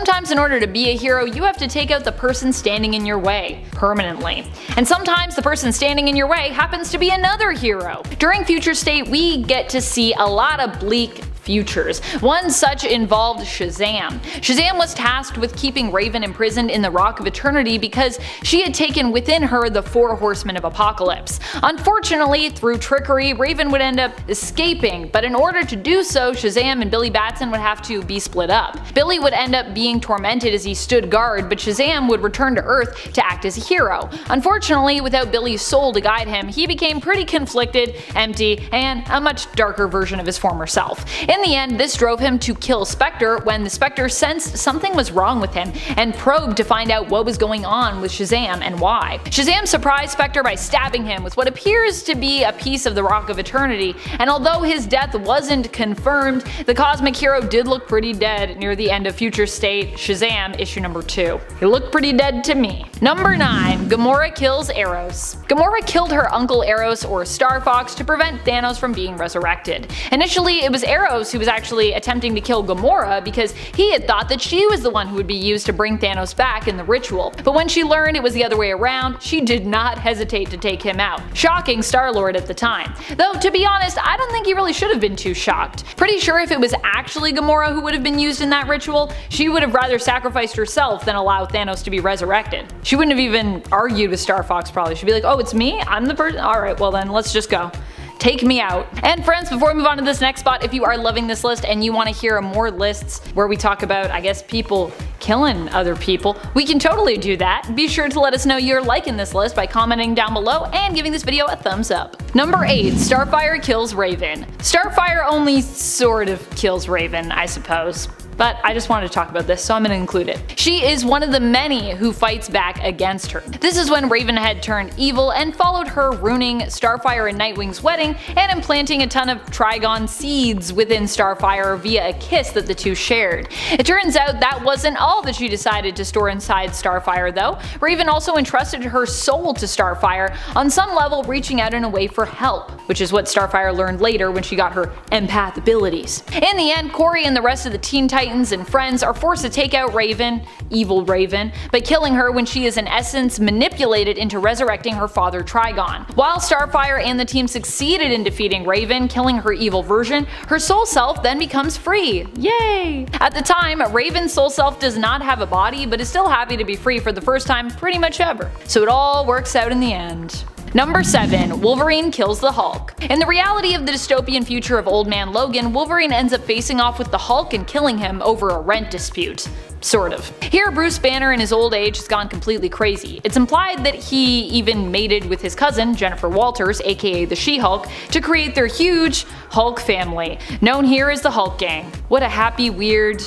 Sometimes in order to be a hero, you have to take out the person standing in your way, permanently. And sometimes the person standing in your way happens to be another hero. During Future State, we get to see a lot of bleak futures. One such involved Shazam. Shazam was tasked with keeping Raven imprisoned in the Rock of Eternity because she had taken within her the 4 Horsemen of Apocalypse. Unfortunately, through trickery, Raven would end up escaping, but in order to do so, Shazam and Billy Batson would have to be split up. Billy would end up being tormented as he stood guard, but Shazam would return to Earth to act as a hero. Unfortunately, without Billy's soul to guide him, he became pretty conflicted, empty, and a much darker version of his former self. In the end, this drove him to kill Spectre when the Spectre sensed something was wrong with him and probed to find out what was going on with Shazam and why. Shazam surprised Spectre by stabbing him with what appears to be a piece of the Rock of Eternity, and although his death wasn't confirmed, the cosmic hero did look pretty dead near the end of Future State Shazam issue number 2. He looked pretty dead to me. Number 9. Gamora kills Eros. Gamora killed her uncle Eros, or Star Fox, to prevent Thanos from being resurrected. Initially, it was Eros who was actually attempting to kill Gamora because he had thought that she was the one who would be used to bring Thanos back in the ritual, but when she learned it was the other way around, she did not hesitate to take him out, shocking Star-Lord at the time. Though, to be honest, I don't think he really should have been too shocked. Pretty sure if it was actually Gamora who would have been used in that ritual, she would have rather sacrificed herself than allow Thanos to be resurrected. She wouldn't have even argued with Star Fox probably. She'd be like, oh, it's me? I'm the person? Alright, well then, let's just go. Take me out. And friends, before we move on to this next spot, if you are loving this list and you want to hear more lists where we talk about, I guess, people killing other people, we can totally do that. Be sure to let us know you're liking this list by commenting down below and giving this video a thumbs up. Number 8. Starfire kills Raven. Starfire only sort of kills Raven, I suppose. But I just wanted to talk about this, so I'm going to include it. She is one of the many who fights back against her. This is when Raven had turned evil and followed her, ruining Starfire and Nightwing's wedding and implanting a ton of Trigon seeds within Starfire via a kiss that the two shared. It turns out that wasn't all that she decided to store inside Starfire though. Raven also entrusted her soul to Starfire, on some level reaching out in a way for help, which is what Starfire learned later when she got her empath abilities. In the end, Corey and the rest of the Teen Titans and friends are forced to take out Raven, evil Raven, by killing her when she is in essence manipulated into resurrecting her father Trigon. While Starfire and the team succeeded in defeating Raven, killing her evil version, her soul self then becomes free. Yay! At the time, Raven's soul self does not have a body, but is still happy to be free for the first time pretty much ever. So it all works out in the end. Number 7. Wolverine kills the Hulk. In the reality of the dystopian future of Old Man Logan, Wolverine ends up facing off with the Hulk and killing him over a rent dispute. Sort of. Here, Bruce Banner in his old age has gone completely crazy. It's implied that he even mated with his cousin, Jennifer Walters, aka the She-Hulk, to create their huge Hulk family, known here as the Hulk Gang. What a happy, weird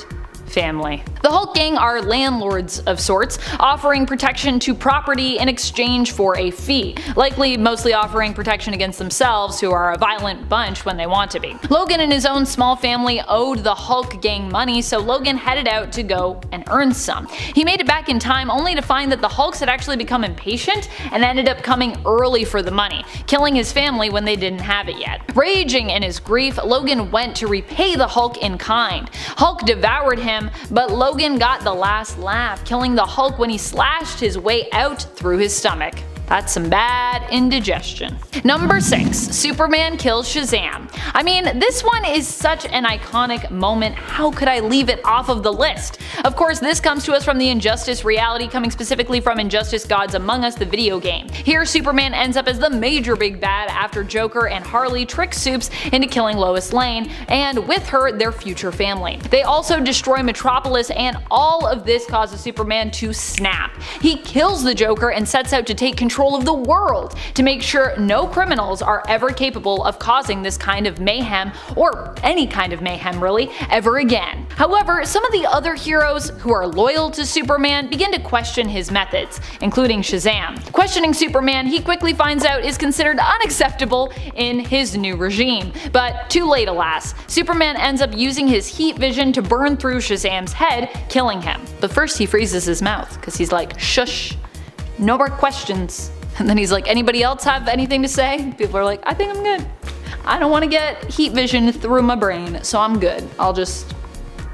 family. The Hulk Gang are landlords of sorts, offering protection to property in exchange for a fee, likely mostly offering protection against themselves, who are a violent bunch when they want to be. Logan and his own small family owed the Hulk Gang money, so Logan headed out to go and earn some. He made it back in time only to find that the Hulks had actually become impatient and ended up coming early for the money, killing his family when they didn't have it yet. Raging in his grief, Logan went to repay the Hulk in kind. Hulk devoured him, but Logan got the last laugh, killing the Hulk when he slashed his way out through his stomach. That's some bad indigestion. Number 6. Superman kills Shazam. I mean, this one is such an iconic moment, how could I leave it off of the list? Of course, this comes to us from the Injustice reality, coming specifically from Injustice Gods Among Us, the video game. Here, Superman ends up as the major big bad after Joker and Harley trick Supes into killing Lois Lane, and with her, their future family. They also destroy Metropolis, and all of this causes Superman to snap. He kills the Joker and sets out to take control of the world to make sure no criminals are ever capable of causing this kind of mayhem, or any kind of mayhem really, ever again. However, some of the other heroes who are loyal to Superman begin to question his methods, including Shazam. Questioning Superman, he quickly finds out, is considered unacceptable in his new regime. But too late, alas. Superman ends up using his heat vision to burn through Shazam's head, killing him. But first he freezes his mouth, because he's like, shush. No more questions. And then he's like, anybody else have anything to say? People are like, I think I'm good. I don't want to get heat vision through my brain, so I'm good. I'll just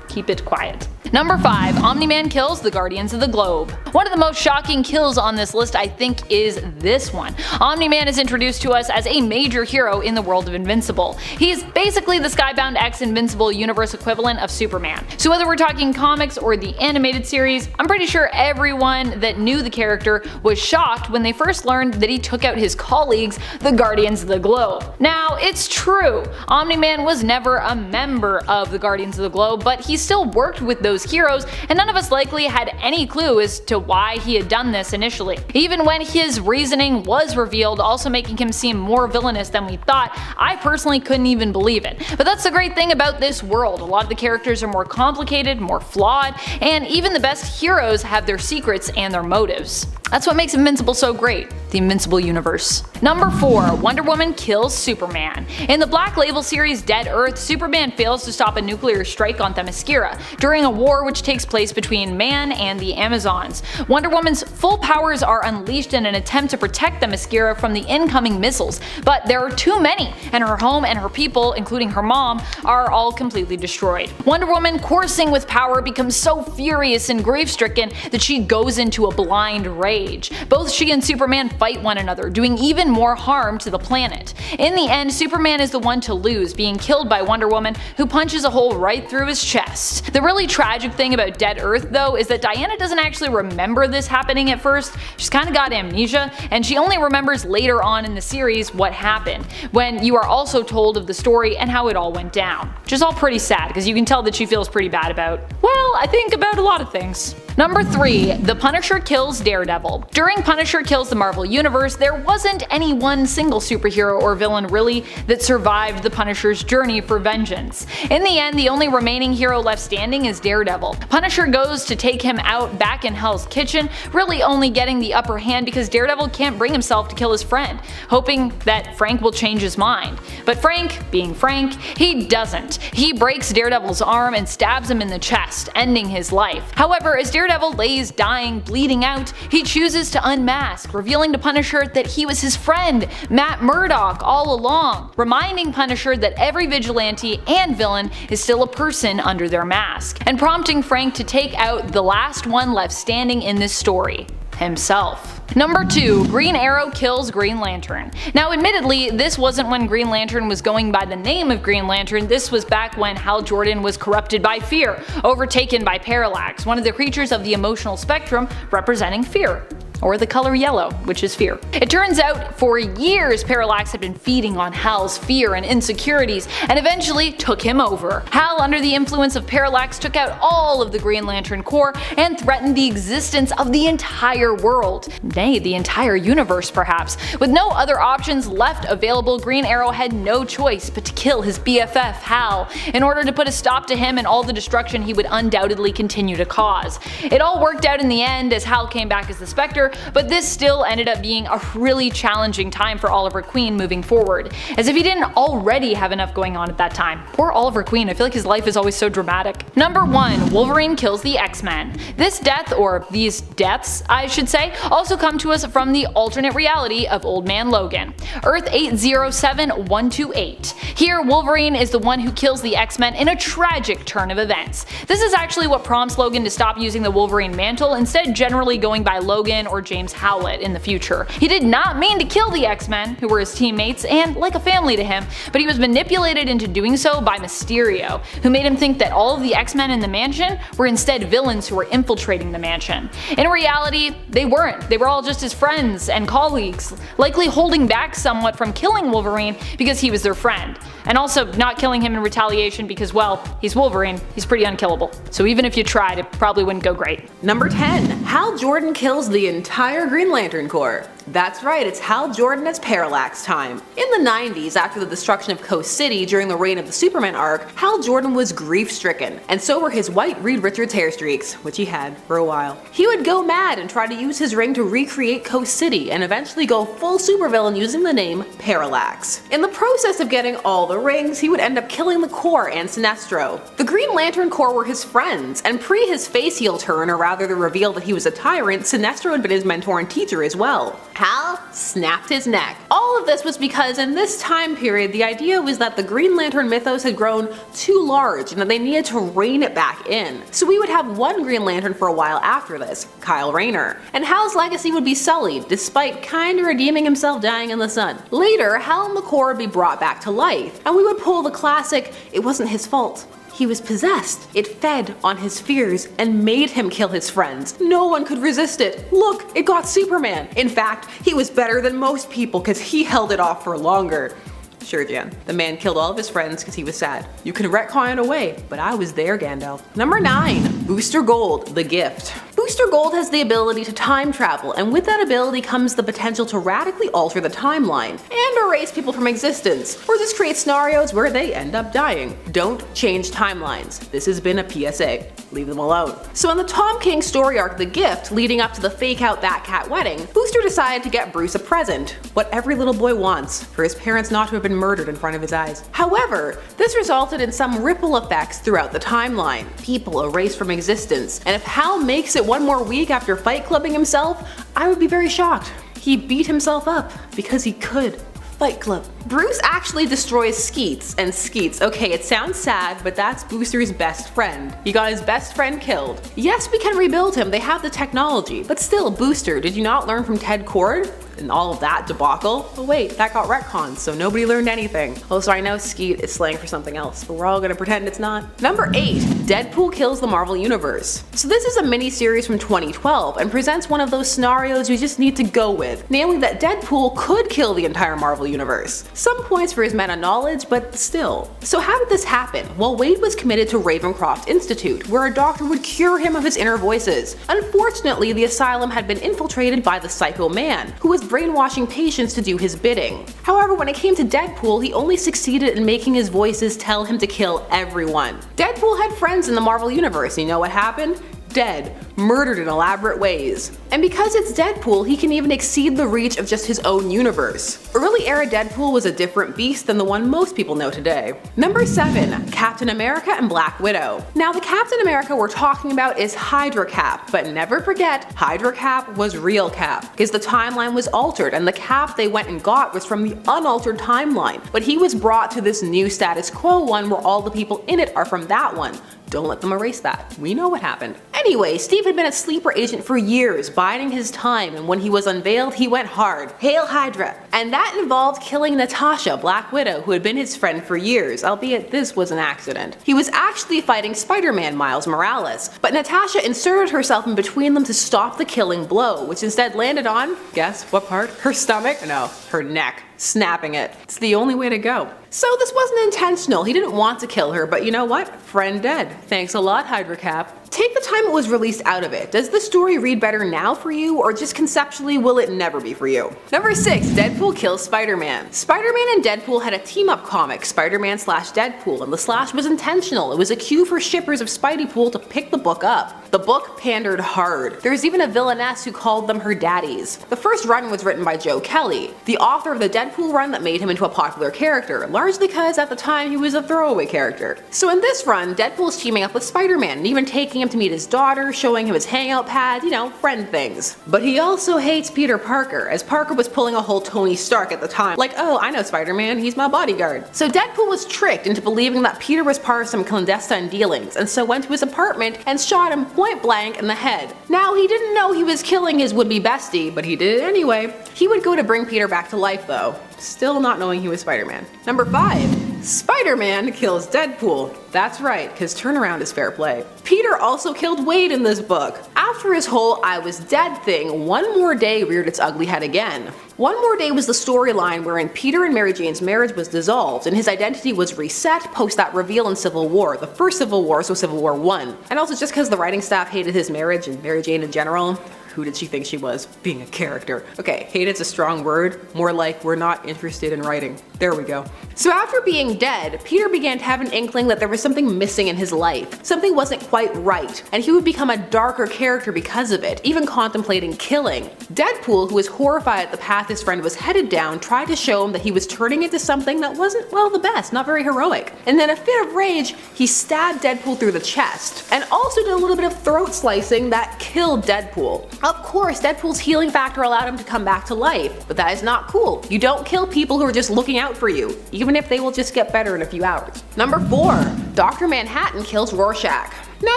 keep it quiet. Number 5. Omni-Man kills the Guardians of the Globe. One of the most shocking kills on this list I think is this one. Omni-Man is introduced to us as a major hero in the world of Invincible. He's basically the Skybound X Invincible universe equivalent of Superman. So whether we're talking comics or the animated series, I'm pretty sure everyone that knew the character was shocked when they first learned that he took out his colleagues, the Guardians of the Globe. Now, it's true, Omni-Man was never a member of the Guardians of the Globe, but he still worked with those heroes, and none of us likely had any clue as to why he had done this initially. Even when his reasoning was revealed, also making him seem more villainous than we thought, I personally couldn't even believe it. But that's the great thing about this world. A lot of the characters are more complicated, more flawed, and even the best heroes have their secrets and their motives. That's what makes Invincible so great, the Invincible universe. Number 4. Wonder Woman kills Superman. In the Black Label series Dead Earth, Superman fails to stop a nuclear strike on Themyscira during a war which takes place between man and the Amazons. Wonder Woman's full powers are unleashed in an attempt to protect Themyscira from the incoming missiles, but there are too many, and her home and her people, including her mom, are all completely destroyed. Wonder Woman, coursing with power, becomes so furious and grief-stricken that she goes into a blind rage. Both she and Superman fight one another, doing even more harm to the planet. In the end, Superman is the one to lose, being killed by Wonder Woman, who punches a hole right through his chest. The really tragic thing about Dead Earth, though, is that Diana doesn't actually remember this happening at first. She's kinda got amnesia, and she only remembers later on in the series what happened, when you are also told of the story and how it all went down. Which is all pretty sad, because you can tell that she feels pretty bad about, well, I think about a lot of things. Number 3. The Punisher kills Daredevil. During Punisher Kills the Marvel Universe, there wasn't any one single superhero or villain really that survived the Punisher's journey for vengeance. In the end, the only remaining hero left standing is Daredevil. Punisher goes to take him out back in Hell's Kitchen, really only getting the upper hand because Daredevil can't bring himself to kill his friend, hoping that Frank will change his mind. But Frank, being Frank, he doesn't. He breaks Daredevil's arm and stabs him in the chest, ending his life. However, as Daredevil lays dying, bleeding out, he chooses to unmask, revealing to Punisher that he was his friend, Matt Murdock, all along, reminding Punisher that every vigilante and villain is still a person under their mask, and prompting Frank to take out the last one left standing in this story, himself. Number 2. Green Arrow kills Green Lantern. Now admittedly, this wasn't when Green Lantern was going by the name of Green Lantern, this was back when Hal Jordan was corrupted by fear, overtaken by Parallax, one of the creatures of the emotional spectrum representing fear. Or the color yellow, which is fear. It turns out, for years Parallax had been feeding on Hal's fear and insecurities, and eventually took him over. Hal, under the influence of Parallax, took out all of the Green Lantern Corps and threatened the existence of the entire world. Nay, the entire universe perhaps. With no other options left available, Green Arrow had no choice but to kill his BFF Hal, in order to put a stop to him and all the destruction he would undoubtedly continue to cause. It all worked out in the end as Hal came back as the Spectre, but this still ended up being a really challenging time for Oliver Queen moving forward, as if he didn't already have enough going on at that time. Poor Oliver Queen, I feel like his life is always so dramatic. Number 1. Wolverine kills the X-Men. This death, or these deaths I should say, also come to us from the alternate reality of Old Man Logan. Earth 807128. Here, Wolverine is the one who kills the X-Men in a tragic turn of events. This is actually what prompts Logan to stop using the Wolverine mantle, instead generally going by Logan or James Howlett in the future. He did not mean to kill the X-Men, who were his teammates and like a family to him, but he was manipulated into doing so by Mysterio, who made him think that all of the X-Men in the mansion were instead villains who were infiltrating the mansion. In reality, they weren't. They were all just his friends and colleagues, likely holding back somewhat from killing Wolverine because he was their friend, and also not killing him in retaliation because, well, he's Wolverine, he's pretty unkillable. So even if you tried, it probably wouldn't go great. Number 10. Hal Jordan kills the entire Green Lantern Corps. That's right, it's Hal Jordan as Parallax time. In the 90s, after the destruction of Coast City during the reign of the Superman arc, Hal Jordan was grief-stricken, and so were his white Reed Richards hair streaks, which he had for a while. He would go mad and try to use his ring to recreate Coast City, and eventually go full supervillain using the name Parallax. In the process of getting all the rings, he would end up killing the Corps and Sinestro. The Green Lantern Corps were his friends, and pre his face heel turn, or rather the reveal that he was a tyrant, Sinestro had been his mentor and teacher as well. Hal snapped his neck. All of this was because in this time period, the idea was that the Green Lantern mythos had grown too large and that they needed to rein it back in. So we would have one Green Lantern for a while after this, Kyle Rayner. And Hal's legacy would be sullied, despite kinda redeeming himself dying in the sun. Later, Hal McCoy would be brought back to life, and we would pull the classic, it wasn't his fault. He was possessed. It fed on his fears and made him kill his friends. No one could resist it. Look, it got Superman. In fact, he was better than most people because he held it off for longer. Sure, Jan. The man killed all of his friends because he was sad. You can retcon it away, but I was there, Gandalf. Number 9. Booster Gold, the gift. Booster Gold has the ability to time travel, and with that ability comes the potential to radically alter the timeline and erase people from existence, or just create scenarios where they end up dying. Don't change timelines. This has been a PSA. Leave them alone. So in the Tom King story arc The Gift, leading up to the fake-out Batcat wedding, Booster decided to get Bruce a present, what every little boy wants, for his parents not to have been murdered in front of his eyes. However, this resulted in some ripple effects throughout the timeline. People erased from existence, and if Hal makes it one more week after fight clubbing himself, I would be very shocked. He beat himself up because he could. Fight Club. Bruce actually destroys Skeets, and Skeets, okay, it sounds sad, but that's Booster's best friend. He got his best friend killed. Yes, we can rebuild him, they have the technology, but still, Booster, did you not learn from Ted Kord? And all of that debacle? Oh wait, that got retconned, so nobody learned anything. Also, I know Skeet is slang for something else, but we're all gonna pretend it's not. Number 8, Deadpool kills the Marvel Universe. So this is a mini-series from 2012 and presents one of those scenarios you just need to go with, namely that Deadpool could kill the entire Marvel Universe. Some points for his meta-knowledge, but still. So how did this happen? Well, Wade was committed to Ravencroft Institute, where a doctor would cure him of his inner voices. Unfortunately, the asylum had been infiltrated by the Psycho Man, who was brainwashing patients to do his bidding. However, when it came to Deadpool, he only succeeded in making his voices tell him to kill everyone. Deadpool had friends in the Marvel Universe, you know what happened? Dead, murdered in elaborate ways. And because it's Deadpool, he can even exceed the reach of just his own universe. Early era Deadpool was a different beast than the one most people know today. Number 7, Captain America and Black Widow. Now the Captain America we're talking about is Hydra Cap, but never forget, Hydra Cap was real Cap, because the timeline was altered and the Cap they went and got was from the unaltered timeline, but he was brought to this new status quo one where all the people in it are from that one. Don't let them erase that. We know what happened. Anyway, Steve had been a sleeper agent for years, biding his time, and when he was unveiled, he went hard. Hail Hydra! And that involved killing Natasha, Black Widow, who had been his friend for years, albeit this was an accident. He was actually fighting Spider-Man Miles Morales, but Natasha inserted herself in between them to stop the killing blow, which instead landed on, guess what part? Her stomach? No, her neck. Snapping it. It's the only way to go. So this wasn't intentional, he didn't want to kill her, but you know what? Friend dead. Thanks a lot, Hydra Cap. Take the time it was released out of it. Does the story read better now for you, or just conceptually will it never be for you? Number 6, Deadpool kills Spider-Man. Spider-Man and Deadpool had a team-up comic, Spider-Man/Deadpool, and the slash was intentional. It was a cue for shippers of Spideypool to pick the book up. The book pandered hard. There's even a villainess who called them her daddies. The first run was written by Joe Kelly, the author of the Deadpool run that made him into a popular character, largely because at the time he was a throwaway character. So in this run, Deadpool's teaming up with Spider-Man and even taking him to meet his daughter, showing him his hangout pad, you know, friend things. But he also hates Peter Parker, as Parker was pulling a whole Tony Stark at the time, like, oh, I know Spider-Man, he's my bodyguard. So Deadpool was tricked into believing that Peter was part of some clandestine dealings, and so went to his apartment and shot him point blank in the head. Now, he didn't know he was killing his would-be bestie, but he did it anyway. He would go to bring Peter back to life though, still not knowing he was Spider-Man. Number 5. Spider-Man kills Deadpool. That's right, because turnaround is fair play. Peter also killed Wade in this book. After his whole I was dead thing, One More Day reared its ugly head again. One More Day was the storyline wherein Peter and Mary Jane's marriage was dissolved and his identity was reset post that reveal in Civil War, the first Civil War, so Civil War 1. And also just because the writing staff hated his marriage and Mary Jane in general, who did she think she was, being a character? Okay, hated's a strong word, more like we're not interested in writing. There we go. So after being dead, Peter began to have an inkling that there was something missing in his life. Something wasn't quite right, and he would become a darker character because of it, even contemplating killing. Deadpool, who was horrified at the path his friend was headed down, tried to show him that he was turning into something that wasn't, well, the best, not very heroic. And in a fit of rage, he stabbed Deadpool through the chest, and also did a little bit of throat slicing that killed Deadpool. Of course, Deadpool's healing factor allowed him to come back to life, but that is not cool. You don't kill people who are just looking out for you, even if they will just get better in a few hours. Number 4. Dr. Manhattan kills Rorschach. Now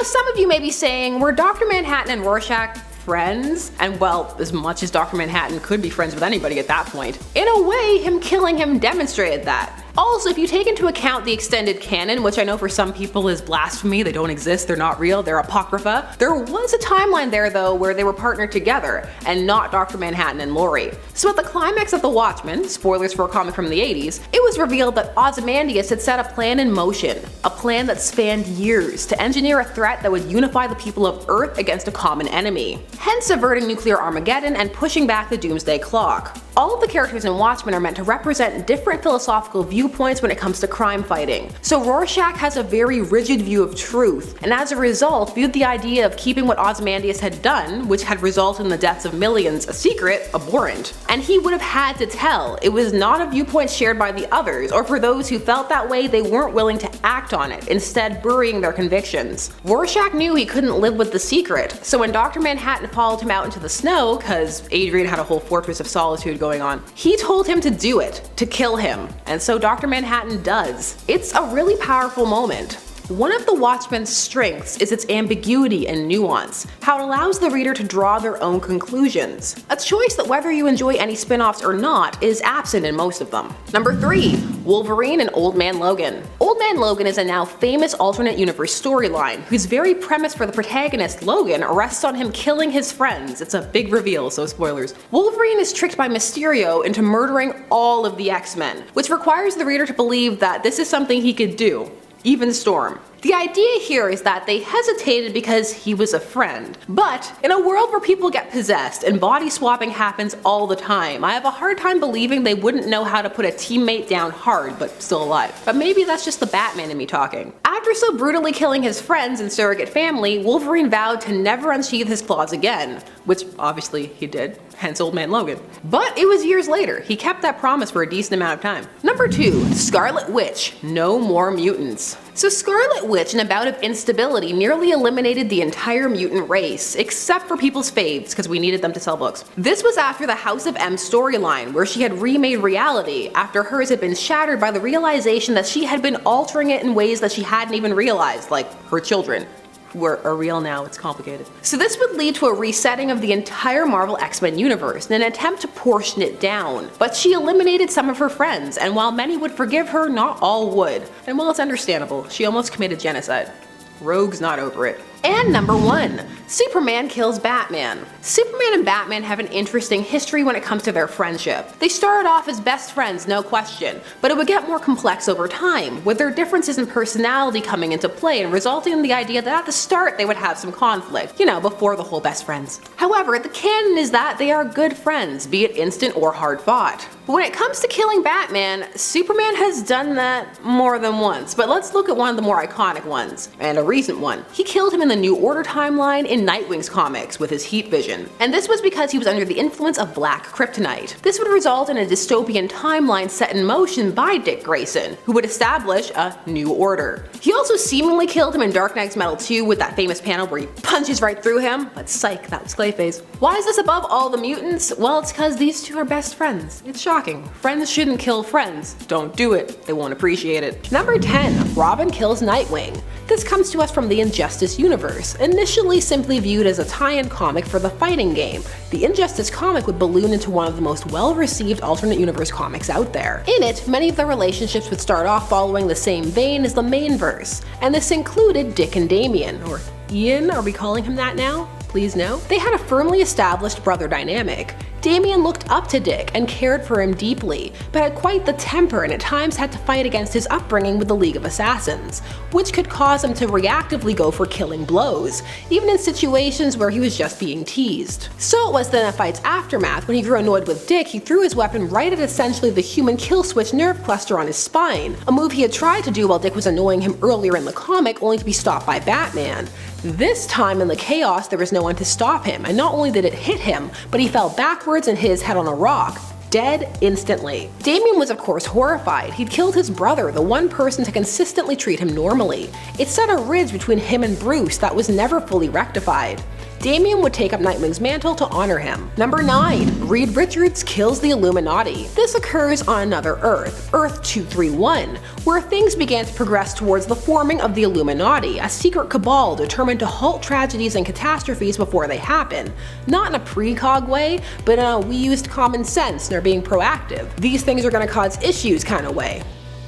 some of you may be saying, were Dr. Manhattan and Rorschach friends? And well, as much as Dr. Manhattan could be friends with anybody at that point. In a way, him killing him demonstrated that. Also, if you take into account the extended canon, which I know for some people is blasphemy, they don't exist, they're not real, they're apocrypha, there was a timeline there though where they were partnered together, and not Dr. Manhattan and Laurie. So at the climax of The Watchmen, spoilers for a comic from the 80s, it was revealed that Ozymandias had set a plan in motion, a plan that spanned years to engineer a threat that would unify the people of Earth against a common enemy, hence averting nuclear Armageddon and pushing back the doomsday clock. All of the characters in Watchmen are meant to represent different philosophical viewpoints when it comes to crime fighting. So Rorschach has a very rigid view of truth, and as a result viewed the idea of keeping what Ozymandias had done, which had resulted in the deaths of millions, a secret, abhorrent. And he would have had to tell. It was not a viewpoint shared by the others, or for those who felt that way, they weren't willing to act on it, instead burying their convictions. Rorschach knew he couldn't live with the secret, so when Dr. Manhattan followed him out into the snow, cause Adrian had a whole fortress of solitude going on, he told him to do it, to kill him, and so Dr. Manhattan does. It's a really powerful moment. One of the Watchmen's strengths is its ambiguity and nuance, how it allows the reader to draw their own conclusions. A choice that whether you enjoy any spin-offs or not is absent in most of them. Number 3. Wolverine and Old Man Logan. Old Man Logan is a now famous alternate universe storyline, whose very premise for the protagonist, Logan, rests on him killing his friends. It's a big reveal, so spoilers. Wolverine is tricked by Mysterio into murdering all of the X-Men, which requires the reader to believe that this is something he could do. Even Storm. The idea here is that they hesitated because he was a friend. But in a world where people get possessed and body swapping happens all the time, I have a hard time believing they wouldn't know how to put a teammate down hard but still alive. But maybe that's just the Batman in me talking. After so brutally killing his friends and surrogate family, Wolverine vowed to never unsheath his claws again, which obviously he did, hence Old Man Logan. But it was years later. He kept that promise for a decent amount of time. Number 2. Scarlet Witch. No more mutants. So Scarlet Witch, in a bout of instability, nearly eliminated the entire mutant race, except for people's faves, because we needed them to sell books. This was after the House of M storyline, where she had remade reality, after hers had been shattered by the realization that she had been altering it in ways that she hadn't even realized, like her children. Who are real now, it's complicated. So this would lead to a resetting of the entire Marvel X-Men universe in an attempt to portion it down. But she eliminated some of her friends, and while many would forgive her, not all would. And while it's understandable, she almost committed genocide. Rogue's not over it. And number 1. Superman kills Batman. Superman and Batman have an interesting history when it comes to their friendship. They started off as best friends, no question, but it would get more complex over time, with their differences in personality coming into play and resulting in the idea that at the start they would have some conflict, you know, before the whole best friends. However, the canon is that they are good friends, be it instant or hard fought. But when it comes to killing Batman, Superman has done that more than once, but let's look at one of the more iconic ones, and a recent one. He killed him in the New Order timeline in Nightwing's comics with his heat vision, and this was because he was under the influence of black kryptonite. This would result in a dystopian timeline set in motion by Dick Grayson, who would establish a new order. He also seemingly killed him in Dark Knight's Metal 2 with that famous panel where he punches right through him, but psych, that was Clayface. Why is this above all the mutants? Well, it's because these two are best friends. It's shocking. Friends shouldn't kill friends. Don't do it. They won't appreciate it. Number 10. Robin kills Nightwing. This comes to us from the Injustice universe, initially simply viewed as a tie-in comic for the fighting game. The Injustice comic would balloon into one of the most well-received alternate universe comics out there. In it, many of the relationships would start off following the same vein as the main verse, and this included Dick and Damian, or Ian, are we calling him that now? Please no. They had a firmly established brother dynamic. Damian looked up to Dick and cared for him deeply, but had quite the temper and at times had to fight against his upbringing with the League of Assassins, which could cause him to reactively go for killing blows, even in situations where he was just being teased. So it was then at fight's aftermath, when he grew annoyed with Dick, he threw his weapon right at essentially the human kill switch nerve cluster on his spine, a move he had tried to do while Dick was annoying him earlier in the comic, only to be stopped by Batman. This time in the chaos, there was no one to stop him, and not only did it hit him, but he fell backwards and hit his head on a rock, dead instantly. Damian was of course horrified. He'd killed his brother, the one person to consistently treat him normally. It set a ridge between him and Bruce that was never fully rectified. Damian would take up Nightwing's mantle to honor him. Number 9. Reed Richards kills the Illuminati. This occurs on another Earth, Earth 231, where things began to progress towards the forming of the Illuminati, a secret cabal determined to halt tragedies and catastrophes before they happen. Not in a precog way, but in a we used common sense and are being proactive. These things are going to cause issues kind of way.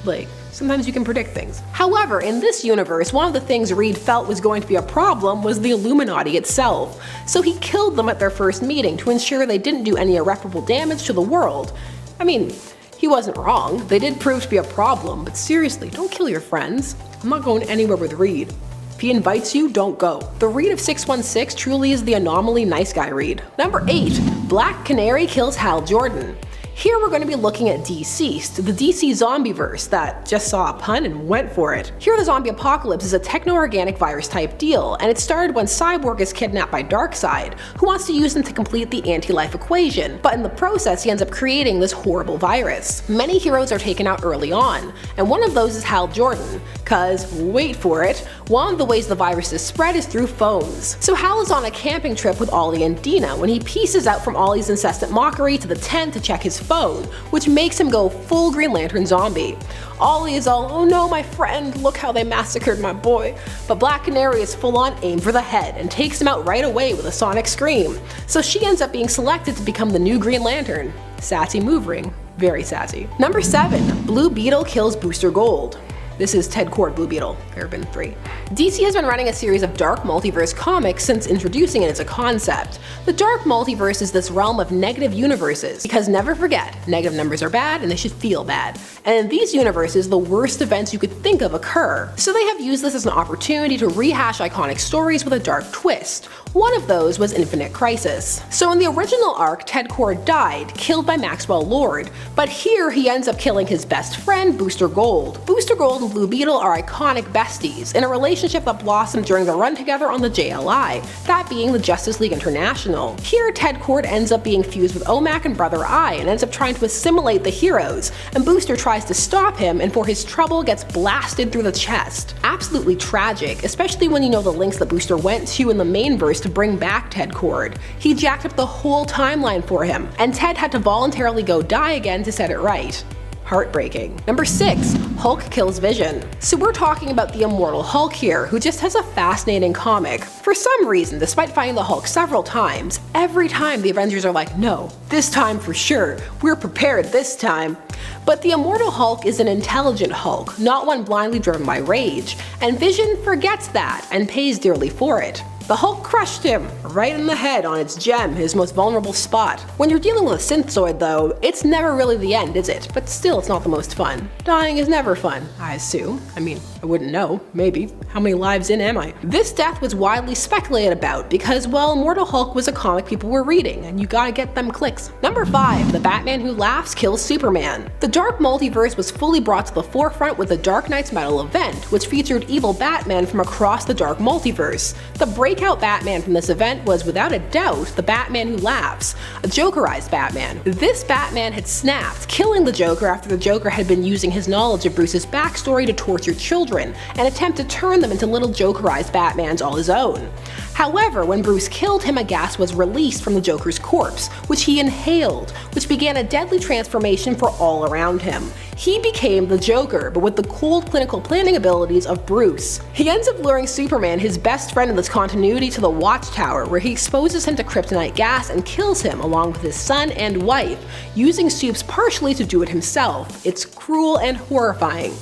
Like, sometimes you can predict things. However, in this universe, one of the things Reed felt was going to be a problem was the Illuminati itself. So he killed them at their first meeting to ensure they didn't do any irreparable damage to the world. I mean, he wasn't wrong. They did prove to be a problem, but seriously, don't kill your friends. I'm not going anywhere with Reed. If he invites you, don't go. The Reed of 616 truly is the anomaly nice guy Reed. Number 8. Black Canary kills Hal Jordan. Here we're going to be looking at Deceased, the DC zombieverse that just saw a pun and went for it. Here the zombie apocalypse is a techno-organic virus type deal, and it started when Cyborg is kidnapped by Darkseid, who wants to use him to complete the anti-life equation, but in the process he ends up creating this horrible virus. Many heroes are taken out early on, and one of those is Hal Jordan, cause, wait for it, one of the ways the virus is spread is through phones. So Hal is on a camping trip with Ollie and Dina when he pieces out from Ollie's incessant mockery to the tent to check his phone, which makes him go full Green Lantern zombie. Ollie is all, oh no my friend, look how they massacred my boy. But Black Canary is full on aim for the head and takes him out right away with a sonic scream. So she ends up being selected to become the new Green Lantern. Sassy move ring. Very sassy. Number 7. Blue Beetle kills Booster Gold. This is Ted Kord Blue Beetle. There have been 3. DC has been running a series of dark multiverse comics since introducing it as a concept. The dark multiverse is this realm of negative universes, because never forget, negative numbers are bad and they should feel bad. And in these universes, the worst events you could think of occur. So they have used this as an opportunity to rehash iconic stories with a dark twist. One of those was Infinite Crisis. So in the original arc, Ted Kord died, killed by Maxwell Lord, but here he ends up killing his best friend, Booster Gold. Booster Gold and Blue Beetle are iconic besties, in a relationship that blossomed during their run together on the JLI, that being the Justice League International. Here, Ted Kord ends up being fused with OMAC and Brother Eye and ends up trying to assimilate the heroes, and Booster tries to stop him and for his trouble gets blasted through the chest. Absolutely tragic, especially when you know the lengths that Booster went to in the main verse to bring back Ted Kord. He jacked up the whole timeline for him, and Ted had to voluntarily go die again to set it right. Heartbreaking. Number 6. Hulk kills Vision. So we're talking about the immortal Hulk here, who just has a fascinating comic. For some reason, despite fighting the Hulk several times, every time the Avengers are like, no, this time for sure, we're prepared this time. But the immortal Hulk is an intelligent Hulk, not one blindly driven by rage, and Vision forgets that and pays dearly for it. The Hulk crushed him, right in the head on its gem, his most vulnerable spot. When you're dealing with a synthezoid though, it's never really the end, is it? But still, it's not the most fun. Dying is never fun, I assume. I mean, I wouldn't know, maybe. How many lives in am I? This death was widely speculated about because, well, Immortal Hulk was a comic people were reading, and you gotta get them clicks. Number 5. The Batman Who Laughs kills Superman. The dark multiverse was fully brought to the forefront with the Dark Knight's Metal event, which featured evil Batman from across the dark multiverse. The breakout Batman from this event was without a doubt the Batman Who Laughs, a Jokerized Batman. This Batman had snapped, killing the Joker after the Joker had been using his knowledge of Bruce's backstory to torture children and attempt to turn them into little Jokerized Batmans all his own. However, when Bruce killed him, a gas was released from the Joker's corpse, which he inhaled, which began a deadly transformation for all around him. He became the Joker, but with the cold clinical planning abilities of Bruce. He ends up luring Superman, his best friend in this continuity, to the Watchtower, where he exposes him to kryptonite gas and kills him along with his son and wife, using Supes partially to do it himself. It's cruel and horrifying.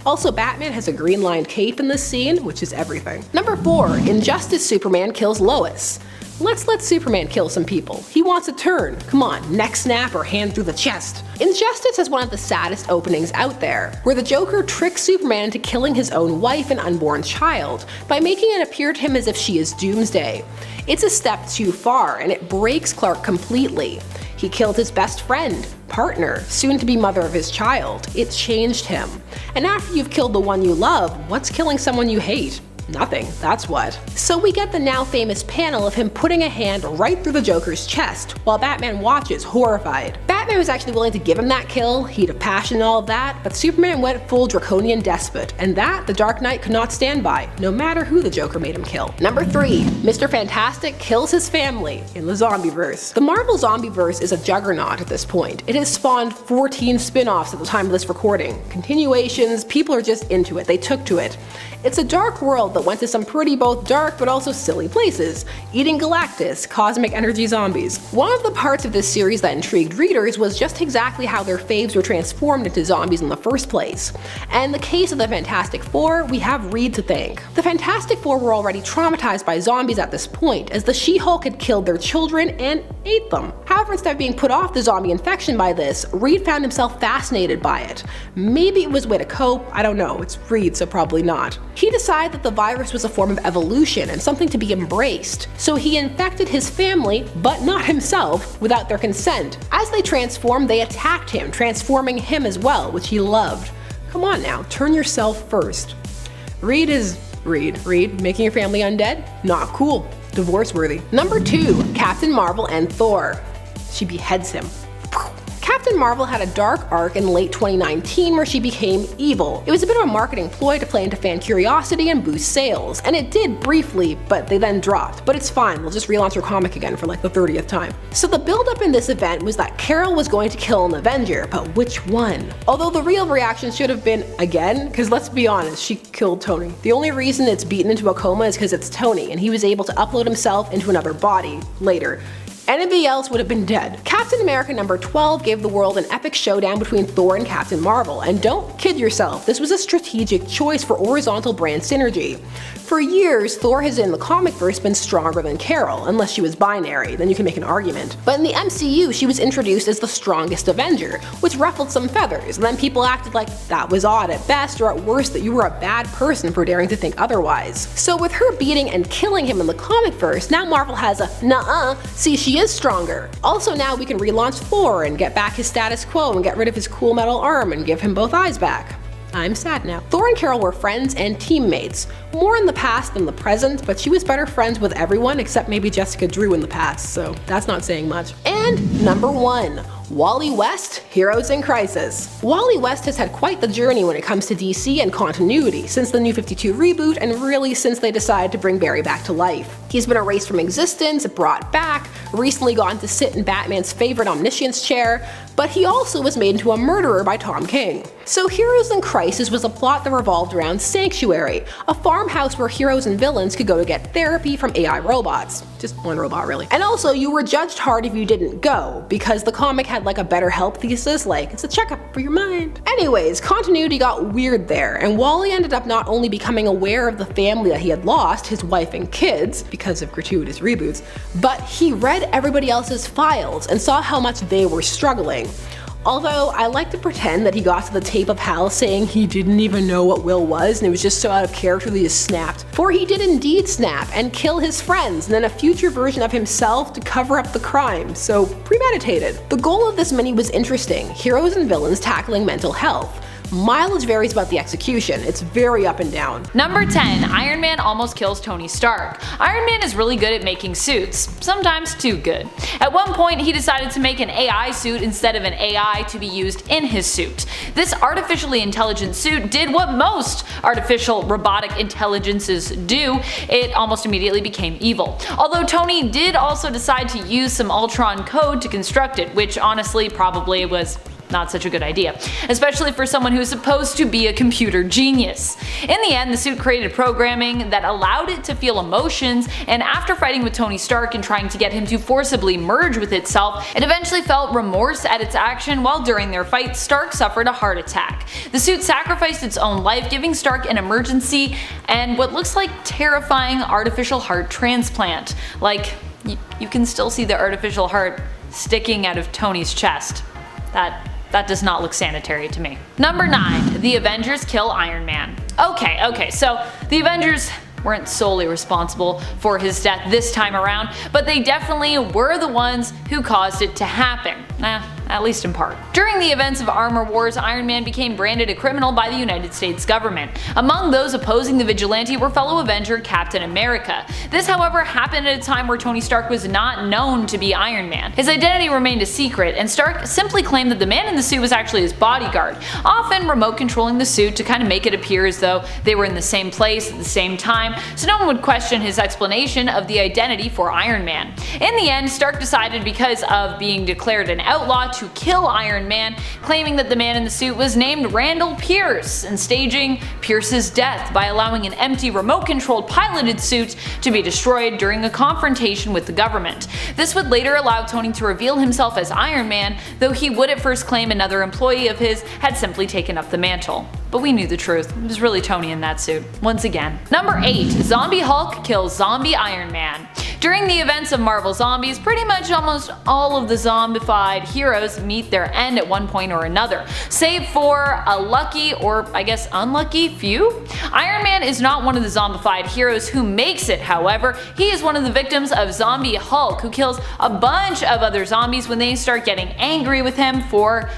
Also, Batman has a green-lined cape in this scene, which is everything. Number 4. Injustice Superman kills Lois. Let's let Superman kill some people. He wants a turn. Come on, neck snap or hand through the chest. Injustice has one of the saddest openings out there, where the Joker tricks Superman into killing his own wife and unborn child by making it appear to him as if she is Doomsday. It's a step too far, and it breaks Clark completely. He killed his best friend, partner, soon to be mother of his child. It changed him. And after you've killed the one you love, what's killing someone you hate? Nothing, that's what. So we get the now famous panel of him putting a hand right through the Joker's chest, while Batman watches, horrified. Batman was actually willing to give him that kill, heat of passion and all of that, but Superman went full draconian despot, and that the Dark Knight could not stand by, no matter who the Joker made him kill. Number 3. Mr. Fantastic kills his family in the Zombieverse. The Marvel Zombieverse is a juggernaut at this point. It has spawned 14 spin-offs at the time of this recording. Continuations, people are just into it, they took to it. It's a dark world that went to some pretty both dark but also silly places, eating Galactus, cosmic energy zombies. One of the parts of this series that intrigued readers was just exactly how their faves were transformed into zombies in the first place. And in the case of the Fantastic Four, we have Reed to thank. The Fantastic Four were already traumatized by zombies at this point, as the She-Hulk had killed their children and ate them. However, instead of being put off the zombie infection by this, Reed found himself fascinated by it. Maybe it was a way to cope, I don't know, it's Reed so probably not. He decided that the virus was a form of evolution and something to be embraced, so he infected his family, but not himself, without their consent. As they transformed, they attacked him, transforming him as well, which he loved. Come on now, turn yourself first. Reed is Reed. Making your family undead? Not cool. Divorce worthy. Number 2. Captain Marvel and Thor. She beheads him. Captain Marvel had a dark arc in late 2019 where she became evil. It was a bit of a marketing ploy to play into fan curiosity and boost sales, and it did briefly, but they then dropped. But it's fine, they'll just relaunch her comic again for like the 30th time. So the build-up in this event was that Carol was going to kill an Avenger, but which one? Although the real reaction should have been, again, because let's be honest, she killed Tony. The only reason it's beaten into a coma is because it's Tony, and he was able to upload himself into another body later. Anybody else would have been dead. Captain America number 12 gave the world an epic showdown between Thor and Captain Marvel, and don't kid yourself, this was a strategic choice for horizontal brand synergy. For years, Thor has in the comic verse been stronger than Carol, unless she was binary, then you can make an argument. But in the MCU, she was introduced as the strongest Avenger, which ruffled some feathers, and then people acted like that was odd at best, or at worst that you were a bad person for daring to think otherwise. So with her beating and killing him in the comic verse, now Marvel has a nuh-uh, see she is stronger. Also now we can relaunch Thor and get back his status quo and get rid of his cool metal arm and give him both eyes back. I'm sad now. Thor and Carol were friends and teammates, more in the past than the present, but she was better friends with everyone except maybe Jessica Drew in the past, so that's not saying much. And number 1. Wally West, Heroes in Crisis. Wally West has had quite the journey when it comes to DC and continuity, since the New 52 reboot and really since they decided to bring Barry back to life. He's been erased from existence, brought back, recently gotten to sit in Batman's favorite omniscience chair, but he also was made into a murderer by Tom King. So Heroes in Crisis was a plot that revolved around Sanctuary, a farmhouse where heroes and villains could go to get therapy from AI robots. Just one robot really. And also you were judged hard if you didn't go, because the comic had like a better help thesis, like it's a checkup for your mind. Anyways, continuity got weird there, and Wally ended up not only becoming aware of the family that he had lost, his wife and kids, because of gratuitous reboots, but he read everybody else's files and saw how much they were struggling. Although I like to pretend that he got to the tape of Hal saying he didn't even know what Will was and it was just so out of character that he just snapped. For he did indeed snap and kill his friends and then a future version of himself to cover up the crime, so premeditated. The goal of this mini was interesting, heroes and villains tackling mental health. Mileage varies about the execution, it's very up and down. Number 10. Iron Man almost kills Tony Stark. Iron Man is really good at making suits, sometimes too good. At one point he decided to make an AI suit instead of an AI to be used in his suit. This artificially intelligent suit did what most artificial robotic intelligences do, it almost immediately became evil. Although Tony did also decide to use some Ultron code to construct it, which honestly probably was not such a good idea, especially for someone who's supposed to be a computer genius. In the end, the suit created programming that allowed it to feel emotions, and after fighting with Tony Stark and trying to get him to forcibly merge with itself, it eventually felt remorse at its action while during their fight, Stark suffered a heart attack. The suit sacrificed its own life, giving Stark an emergency and what looks like terrifying artificial heart transplant. Like, you can still see the artificial heart sticking out of Tony's chest. That does not look sanitary to me. Number 9. The Avengers kill Iron Man. Okay, so the Avengers weren't solely responsible for his death this time around, but they definitely were the ones who caused it to happen. at least in part. During the events of Armor Wars, Iron Man became branded a criminal by the United States government. Among those opposing the vigilante were fellow Avenger Captain America. This, however, happened at a time where Tony Stark was not known to be Iron Man. His identity remained a secret, and Stark simply claimed that the man in the suit was actually his bodyguard, often remote controlling the suit to kind of make it appear as though they were in the same place at the same time, so no one would question his explanation of the identity for Iron Man. In the end, Stark decided, because of being declared an outlaw, to kill Iron Man, claiming that the man in the suit was named Randall Pierce, and staging Pierce's death by allowing an empty remote-controlled piloted suit to be destroyed during a confrontation with the government. This would later allow Tony to reveal himself as Iron Man, though he would at first claim another employee of his had simply taken up the mantle. But we knew the truth. It was really Tony in that suit. Once again. Number 8. Zombie Hulk kills Zombie Iron Man. During the events of Marvel Zombies, pretty much almost all of the zombified heroes meet their end at one point or another, save for a lucky, or I guess unlucky, few. Iron Man is not one of the zombified heroes who makes it, however. He is one of the victims of Zombie Hulk, who kills a bunch of other zombies when they start getting angry with him for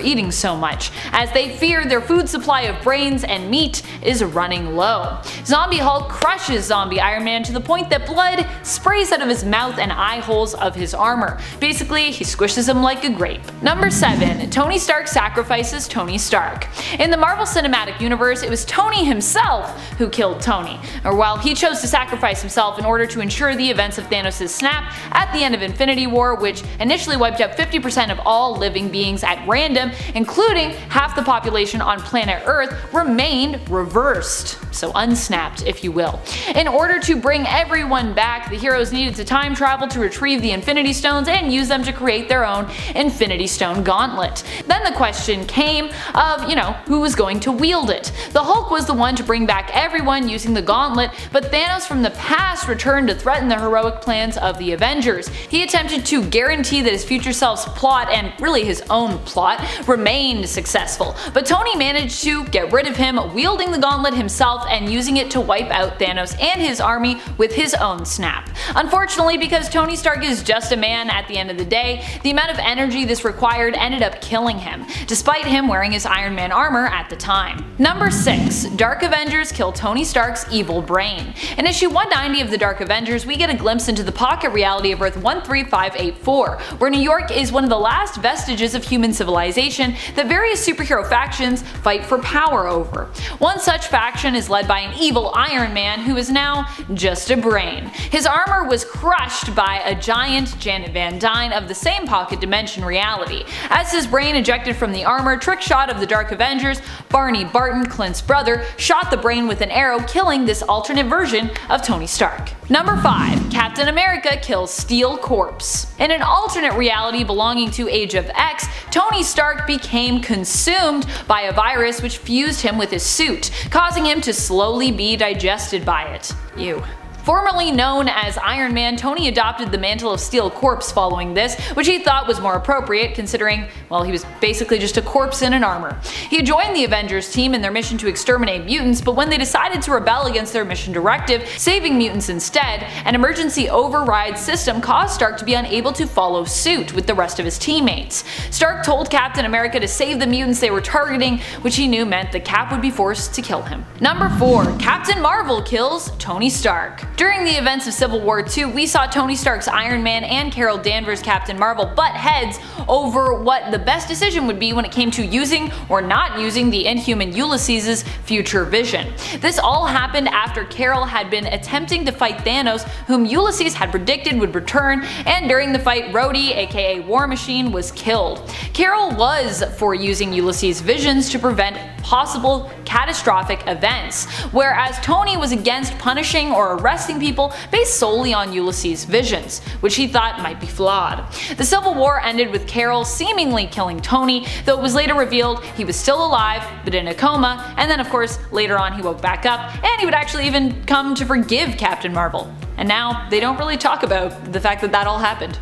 eating so much, as they fear their food supply of brains and meat is running low. Zombie Hulk crushes Zombie Iron Man to the point that blood sprays out of his mouth and eye holes of his armor. Basically, he squishes him like a grape. Number 7. Tony Stark sacrifices Tony Stark. In the Marvel Cinematic Universe, it was Tony himself who killed Tony, or while he chose to sacrifice himself in order to ensure the events of Thanos' snap at the end of Infinity War, which initially wiped out 50% of all living beings at random, including half the population on planet Earth, remained reversed, so unsnapped if you will. In order to bring everyone back, the heroes needed to time travel to retrieve the Infinity Stones and use them to create their own Infinity Stone gauntlet. Then the question came of, who was going to wield it. The Hulk was the one to bring back everyone using the gauntlet, but Thanos from the past returned to threaten the heroic plans of the Avengers. He attempted to guarantee that his future self's plot, and really his own plot, remained successful, but Tony managed to get rid of him, wielding the gauntlet himself and using it to wipe out Thanos and his army with his own snap. Unfortunately, because Tony Stark is just a man at the end of the day, the amount of energy this required ended up killing him, despite him wearing his Iron Man armor at the time. Number 6. Dark Avengers kill Tony Stark's evil brain. In issue 190 of the Dark Avengers, we get a glimpse into the pocket reality of Earth 13584, where New York is one of the last vestiges of human civilization that various superhero factions fight for power over. One such faction is led by an evil Iron Man who is now just a brain. His armor was crushed by a giant Janet Van Dyne of the same pocket dimension reality. As his brain ejected from the armor, Trickshot of the Dark Avengers, Barney Barton, Clint's brother, shot the brain with an arrow, killing this alternate version of Tony Stark. Number 5. Captain America kills Steel Corpse. In an alternate reality belonging to Age of X, Tony Stark became consumed by a virus which fused him with his suit, causing him to slowly be digested by it. Ew. Formerly known as Iron Man, Tony adopted the mantle of Steel Corpse following this, which he thought was more appropriate considering, he was basically just a corpse in an armor. He joined the Avengers team in their mission to exterminate mutants, but when they decided to rebel against their mission directive, saving mutants instead, an emergency override system caused Stark to be unable to follow suit with the rest of his teammates. Stark told Captain America to save the mutants they were targeting, which he knew meant that Cap would be forced to kill him. Number 4. Captain Marvel kills Tony Stark. During the events of Civil War II, we saw Tony Stark's Iron Man and Carol Danvers' Captain Marvel butt heads over what the best decision would be when it came to using or not using the Inhuman Ulysses' future vision. This all happened after Carol had been attempting to fight Thanos, whom Ulysses had predicted would return, and during the fight, Rhodey, aka War Machine, was killed. Carol was for using Ulysses' visions to prevent possible catastrophic events, whereas Tony was against punishing or arresting people based solely on Ulysses' visions, which he thought might be flawed. The Civil War ended with Carol seemingly killing Tony, though it was later revealed he was still alive but in a coma, and then of course later on he woke back up and he would actually even come to forgive Captain Marvel. And now they don't really talk about the fact that that all happened.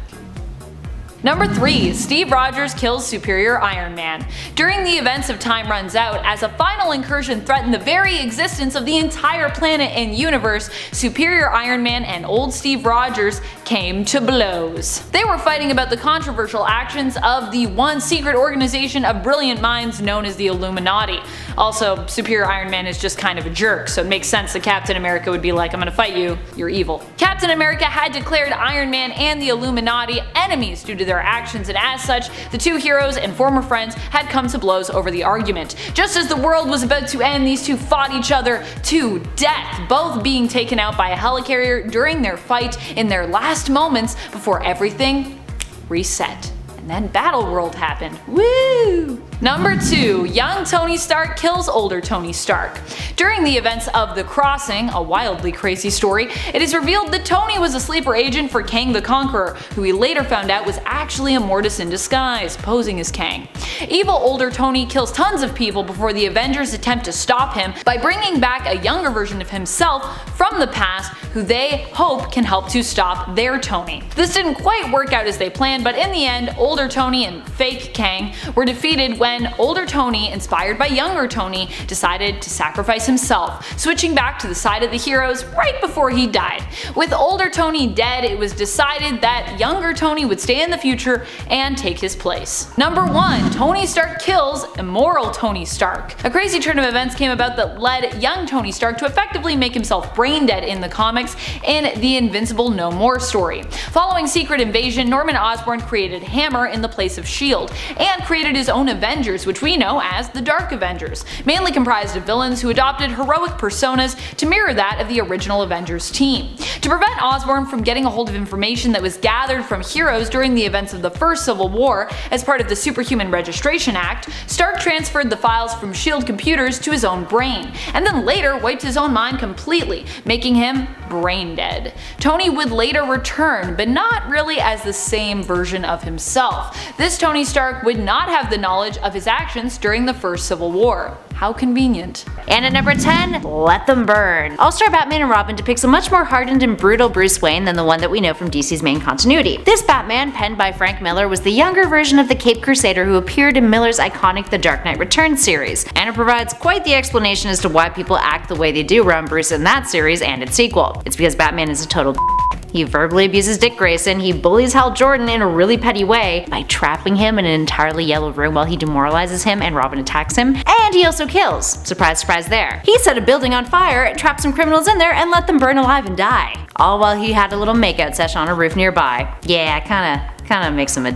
Number 3. Steve Rogers kills Superior Iron Man. During the events of Time Runs Out, as a final incursion threatened the very existence of the entire planet and universe, Superior Iron Man and old Steve Rogers came to blows. They were fighting about the controversial actions of the one secret organization of brilliant minds known as the Illuminati. Also, Superior Iron Man is just kind of a jerk, so it makes sense that Captain America would be like, I'm gonna fight you, you're evil. Captain America had declared Iron Man and the Illuminati enemies due to their actions, and as such, the two heroes and former friends had come to blows over the argument. Just as the world was about to end, these two fought each other to death, both being taken out by a helicarrier during their fight in their last moments before everything reset. And then Battleworld happened. Woo! Number 2. Young Tony Stark kills older Tony Stark. During the events of The Crossing, a wildly crazy story, it is revealed that Tony was a sleeper agent for Kang the Conqueror, who he later found out was actually a Mortis in disguise, posing as Kang. Evil older Tony kills tons of people before the Avengers attempt to stop him by bringing back a younger version of himself from the past who they hope can help to stop their Tony. This didn't quite work out as they planned, but in the end, older Tony and fake Kang were defeated when older Tony, inspired by younger Tony, decided to sacrifice himself, switching back to the side of the heroes right before he died. With older Tony dead, it was decided that younger Tony would stay in the future and take his place. Number 1. Tony Stark kills immoral Tony Stark. A crazy turn of events came about that led young Tony Stark to effectively make himself brain dead in the comics in the Invincible No More story. Following Secret Invasion, Norman Osborn created Hammer in the place of S.H.I.E.L.D. and created his own Avengers, which we know as the Dark Avengers, mainly comprised of villains who adopted heroic personas to mirror that of the original Avengers team. To prevent Osborn from getting a hold of information that was gathered from heroes during the events of the first Civil War as part of the Superhuman Registration Act, Stark transferred the files from S.H.I.E.L.D. computers to his own brain, and then later wiped his own mind completely, making him brain dead. Tony would later return, but not really as the same version of himself. This Tony Stark would not have the knowledge of his actions during the first Civil War. How convenient. And at number 10, Let Them Burn. All-Star Batman and Robin depicts a much more hardened and brutal Bruce Wayne than the one that we know from DC's main continuity. This Batman, penned by Frank Miller, was the younger version of the Caped Crusader who appeared in Miller's iconic The Dark Knight Returns series, and it provides quite the explanation as to why people act the way they do around Bruce in that series and its sequel. It's because Batman is a total He verbally abuses Dick Grayson, he bullies Hal Jordan in a really petty way by trapping him in an entirely yellow room while he demoralizes him and Robin attacks him, and he also kills. Surprise, surprise there. He set a building on fire, trapped some criminals in there, and let them burn alive and die. All while he had a little makeout session on a roof nearby. Yeah, kinda makes him a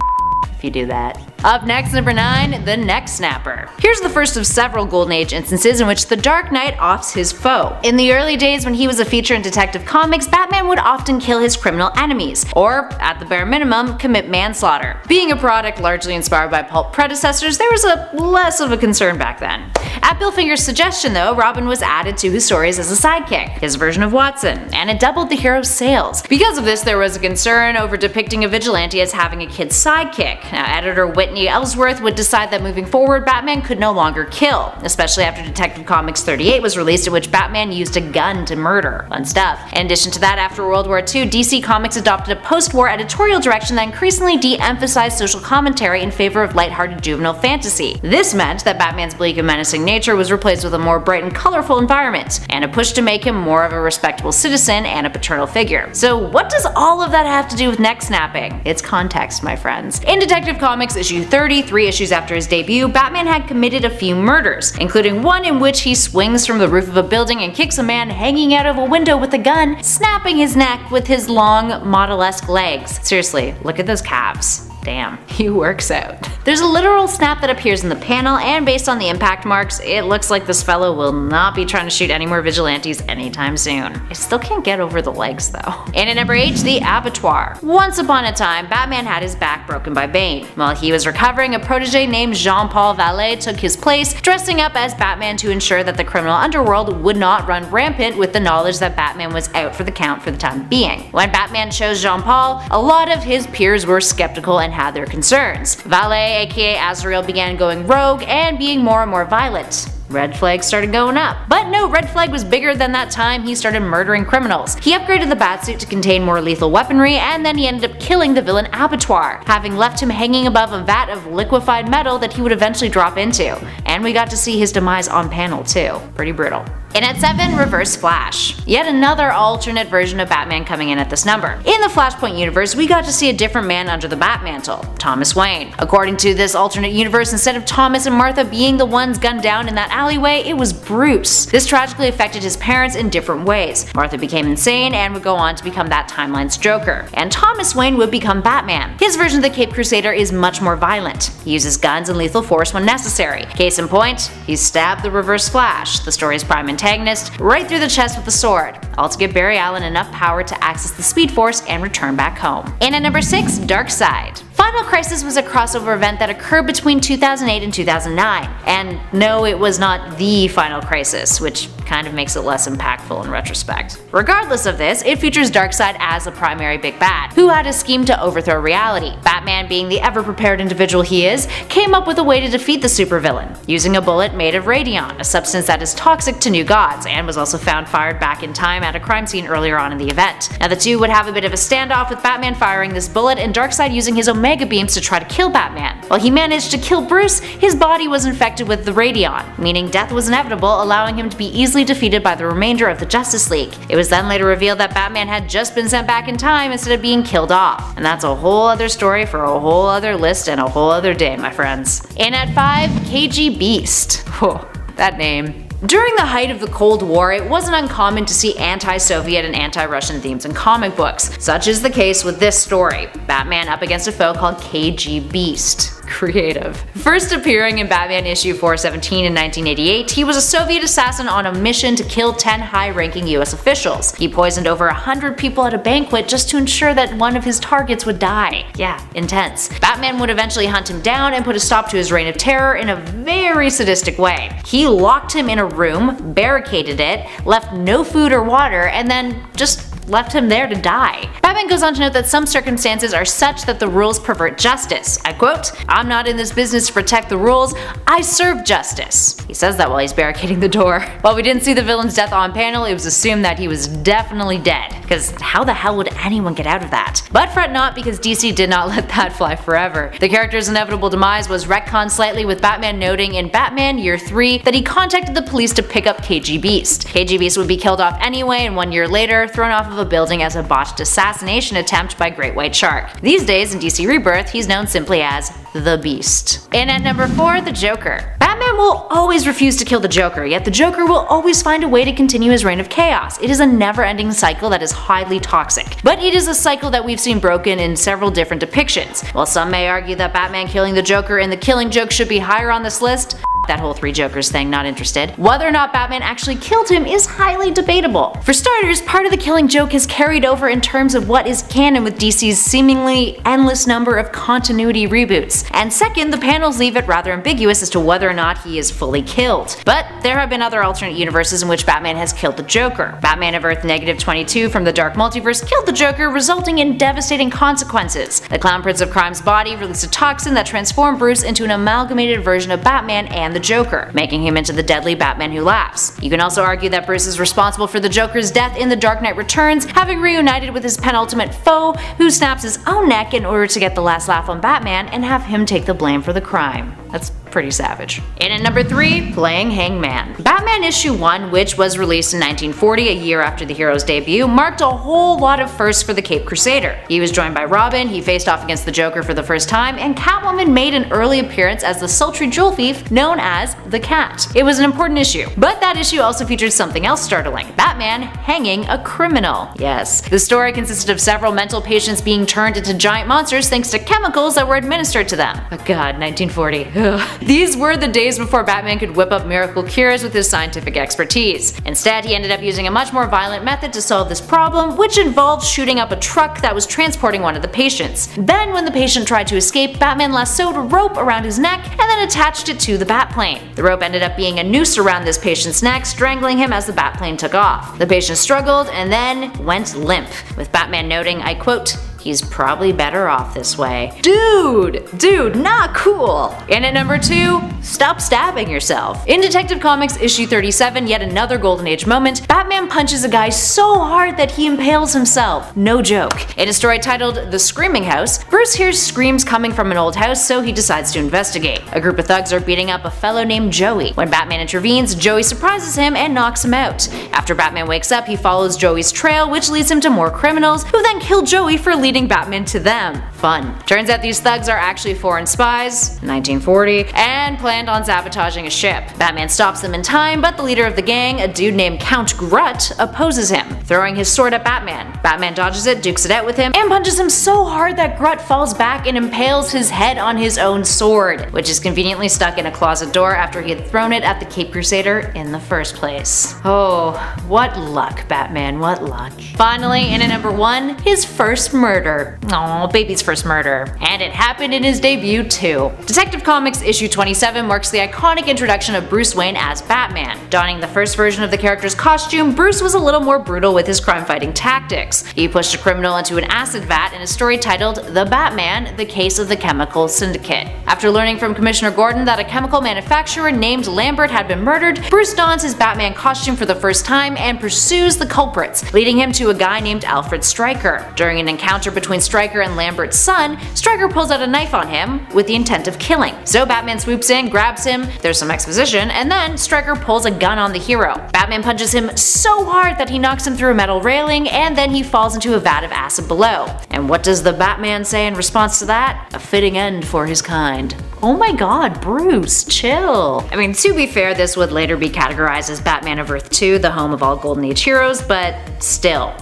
if you do that. Up next, number 9, the Neck Snapper. Here's the first of several Golden Age instances in which the Dark Knight offs his foe. In the early days when he was a feature in Detective Comics, Batman would often kill his criminal enemies, or, at the bare minimum, commit manslaughter. Being a product largely inspired by pulp predecessors, there was less of a concern back then. At Bill Finger's suggestion though, Robin was added to his stories as a sidekick, his version of Watson, and it doubled the hero's sales. Because of this, there was a concern over depicting a vigilante as having a kid's sidekick. Now, editor Whitney Ellsworth would decide that moving forward, Batman could no longer kill, especially after Detective Comics 38 was released, in which Batman used a gun to murder. Fun stuff. In addition to that, after World War II, DC Comics adopted a post-war editorial direction that increasingly de-emphasized social commentary in favor of lighthearted juvenile fantasy. This meant that Batman's bleak and menacing nature was replaced with a more bright and colorful environment, and a push to make him more of a respectable citizen and a paternal figure. So what does all of that have to do with neck snapping? It's context, my friends. In Detective Comics issue 30, 3 issues after his debut, Batman had committed a few murders, including one in which he swings from the roof of a building and kicks a man hanging out of a window with a gun, snapping his neck with his long, model-esque legs. Seriously, look at those calves. Damn, he works out. There's a literal snap that appears in the panel, and based on the impact marks, it looks like this fellow will not be trying to shoot any more vigilantes anytime soon. I still can't get over the legs though. And at number 8, the abattoir. Once upon a time, Batman had his back broken by Bane. While he was recovering, a protege named Jean-Paul Vallée took his place, dressing up as Batman to ensure that the criminal underworld would not run rampant with the knowledge that Batman was out for the count for the time being. When Batman chose Jean-Paul, a lot of his peers were skeptical and had their concerns. Vallée, aka Azrael, began going rogue and being more and more violent. red flags started going up. But no red flag was bigger than that time he started murdering criminals. He upgraded the Batsuit to contain more lethal weaponry, and then he ended up killing the villain Abattoir, having left him hanging above a vat of liquefied metal that he would eventually drop into. And we got to see his demise on panel too. Pretty brutal. And at 7, Reverse Flash. Yet another alternate version of Batman coming in at this number. In the Flashpoint universe, we got to see a different man under the Batmantle, Thomas Wayne. According to this alternate universe, instead of Thomas and Martha being the ones gunned down in that alleyway, it was Bruce. This tragically affected his parents in different ways. Martha became insane and would go on to become that timeline's Joker. And Thomas Wayne would become Batman. His version of the Caped Crusader is much more violent. He uses guns and lethal force when necessary. Case in point, he stabbed the Reverse Flash, the story's prime antagonist, right through the chest with a sword, all to give Barry Allen enough power to access the Speed Force and return back home. And at number 6, Darkseid. Final Crisis was a crossover event that occurred between 2008 and 2009. And no, it was not the Final Crisis, which kind of makes it less impactful in retrospect. Regardless of this, it features Darkseid as a primary big bad, who had a scheme to overthrow reality. Batman, being the ever-prepared individual he is, came up with a way to defeat the supervillain, using a bullet made of radion, a substance that is toxic to new gods, and was also found fired back in time at a crime scene earlier on in the event. Now the two would have a bit of a standoff, with Batman firing this bullet and Darkseid using his Omega beams to try to kill Batman. While he managed to kill Bruce, his body was infected with the radion, meaning death was inevitable, allowing him to be easily defeated by the remainder of the Justice League. It was then later revealed that Batman had just been sent back in time instead of being killed off. And that's a whole other story for a whole other list and a whole other day, my friends. And at 5, KG Beast. Whoa, that name. During the height of the Cold War, it wasn't uncommon to see anti-Soviet and anti-Russian themes in comic books. Such is the case with this story, Batman up against a foe called KG Beast. Creative. First appearing in Batman issue 417 in 1988, he was a Soviet assassin on a mission to kill 10 high-ranking US officials. He poisoned over 100 people at a banquet just to ensure that one of his targets would die. Yeah, intense. Batman would eventually hunt him down and put a stop to his reign of terror in a very sadistic way. He locked him in a room, barricaded it, left no food or water, and then just left him there to die. Batman goes on to note that some circumstances are such that the rules pervert justice. I quote, "I'm not in this business to protect the rules, I serve justice." He says that while he's barricading the door. While we didn't see the villain's death on panel, it was assumed that he was definitely dead, because how the hell would anyone get out of that? But fret not, because DC did not let that fly forever. The character's inevitable demise was retconned slightly, with Batman noting in Batman Year 3 that he contacted the police to pick up KG Beast. KG Beast would be killed off anyway, and 1 year later thrown off of a building as a botched assassination attempt by Great White Shark. These days in DC Rebirth, he's known simply as the Beast. And at number 4, the Joker. Batman will always refuse to kill the Joker, yet the Joker will always find a way to continue his reign of chaos. It is a never-ending cycle that is highly toxic. But it is a cycle that we've seen broken in several different depictions. While some may argue that Batman killing the Joker and the Killing Joke should be higher on this list, that whole 3 Jokers thing, not interested. Whether or not Batman actually killed him is highly debatable. For starters, part of the Killing Joke has carried over in terms of what is canon with DC's seemingly endless number of continuity reboots. And second, the panels leave it rather ambiguous as to whether or not he is fully killed. But there have been other alternate universes in which Batman has killed the Joker. Batman of Earth -22 from the Dark Multiverse killed the Joker, resulting in devastating consequences. The Clown Prince of Crime's body released a toxin that transformed Bruce into an amalgamated version of Batman and the Joker, making him into the deadly Batman Who Laughs. You can also argue that Bruce is responsible for the Joker's death in The Dark Knight Returns, having reunited with his penultimate foe, who snaps his own neck in order to get the last laugh on Batman and have him take the blame for the crime. That's pretty savage. And at number 3, playing Hangman. Batman issue 1, which was released in 1940, a year after the hero's debut, marked a whole lot of firsts for the Caped Crusader. He was joined by Robin, he faced off against the Joker for the first time, and Catwoman made an early appearance as the sultry jewel thief known as the Cat. It was an important issue. But that issue also featured something else startling: Batman hanging a criminal. Yes, the story consisted of several mental patients being turned into giant monsters thanks to chemicals that were administered to them. But God, 1940. Ugh. These were the days before Batman could whip up miracle cures with his scientific expertise. Instead, he ended up using a much more violent method to solve this problem, which involved shooting up a truck that was transporting one of the patients. Then, when the patient tried to escape, Batman lassoed a rope around his neck and then attached it to the Batplane. The rope ended up being a noose around this patient's neck, strangling him as the Batplane took off. The patient struggled and then went limp, with Batman noting, I quote, he's probably better off this way. Dude, not cool. And at number 2, stop stabbing yourself. In Detective Comics issue 37, yet another Golden Age moment, Batman punches a guy so hard that he impales himself. No joke. In a story titled The Screaming House, Bruce hears screams coming from an old house, so he decides to investigate. A group of thugs are beating up a fellow named Joey. When Batman intervenes, Joey surprises him and knocks him out. After Batman wakes up, he follows Joey's trail, which leads him to more criminals, who then kill Joey for leading Batman to them. Fun. Turns out these thugs are actually foreign spies, 1940, and planned on sabotaging a ship. Batman stops them in time, but the leader of the gang, a dude named Count Grut, opposes him, throwing his sword at Batman. Batman dodges it, dukes it out with him, and punches him so hard that Grut falls back and impales his head on his own sword, which is conveniently stuck in a closet door after he had thrown it at the Cape Crusader in the first place. Oh, what luck, Batman, what luck. Finally, in at number 1, his first murder. Aw, baby's first murder. And it happened in his debut too. Detective Comics issue 27 marks the iconic introduction of Bruce Wayne as Batman. Donning the first version of the character's costume, Bruce was a little more brutal with his crime-fighting tactics. He pushed a criminal into an acid vat in a story titled The Batman, The Case of the Chemical Syndicate. After learning from Commissioner Gordon that a chemical manufacturer named Lambert had been murdered, Bruce dons his Batman costume for the first time and pursues the culprits, leading him to a guy named Alfred Stryker. During an encounter between Stryker and Lambert's son, Stryker pulls out a knife on him with the intent of killing. So Batman swoops in, grabs him, there's some exposition, and then Stryker pulls a gun on the hero. Batman punches him so hard that he knocks him through a metal railing, and then he falls into a vat of acid below. And what does the Batman say in response to that? A fitting end for his kind. Oh my god, Bruce, chill. I mean, to be fair, this would later be categorized as Batman of Earth 2, the home of all Golden Age heroes, but still,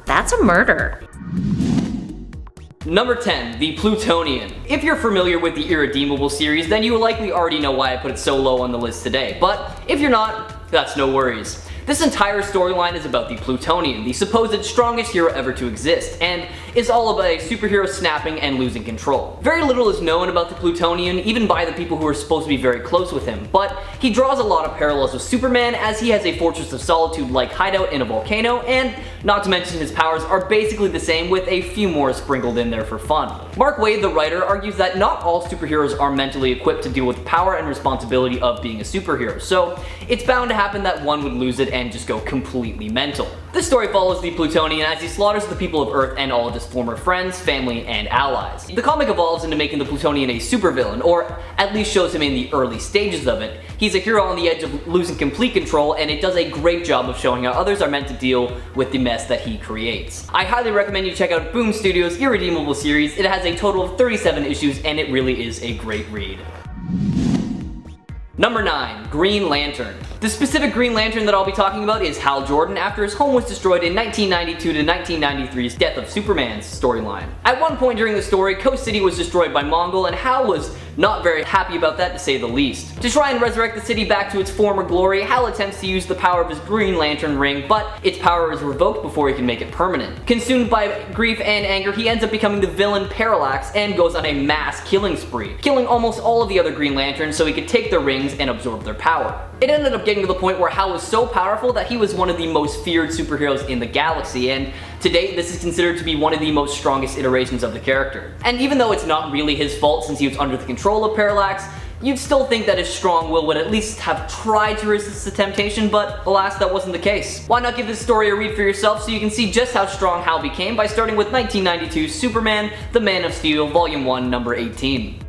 that's a murder. Number 10, the Plutonian. If you're familiar with the Irredeemable series, then you will likely already know why I put it so low on the list today, but if you're not, that's no worries. This entire storyline is about the Plutonian, the supposed strongest hero ever to exist, and is all about a superhero snapping and losing control. Very little is known about the Plutonian, even by the people who are supposed to be very close with him, but he draws a lot of parallels with Superman, as he has a Fortress of Solitude-like hideout in a volcano, and not to mention his powers are basically the same with a few more sprinkled in there for fun. Mark Waid, the writer, argues that not all superheroes are mentally equipped to deal with the power and responsibility of being a superhero, so it's bound to happen that one would lose it and just go completely mental. This story follows the Plutonian as he slaughters the people of Earth and all of his former friends, family, and allies. The comic evolves into making the Plutonian a supervillain, or at least shows him in the early stages of it. He's a hero on the edge of losing complete control, and it does a great job of showing how others are meant to deal with the mess that he creates. I highly recommend you check out Boom Studios' Irredeemable series. It has a total of 37 issues, and it really is a great read. Number 9, Green Lantern. The specific Green Lantern that I'll be talking about is Hal Jordan after his home was destroyed in 1992 to 1993's Death of Superman's storyline. At one point during the story, Coast City was destroyed by Mongol, and Hal was not very happy about that, to say the least. To try and resurrect the city back to its former glory, Hal attempts to use the power of his Green Lantern ring, but its power is revoked before he can make it permanent. Consumed by grief and anger, he ends up becoming the villain Parallax and goes on a mass killing spree, killing almost all of the other Green Lanterns so he could take their rings and absorb their power. It ended up getting to the point where Hal was so powerful that he was one of the most feared superheroes in the galaxy, and to date this is considered to be one of the most strongest iterations of the character. And even though it's not really his fault since he was under the control of Parallax, you'd still think that his strong will would at least have tried to resist the temptation, but alas, that wasn't the case. Why not give this story a read for yourself so you can see just how strong Hal became by starting with 1992's Superman, The Man of Steel, Volume 1, number 18.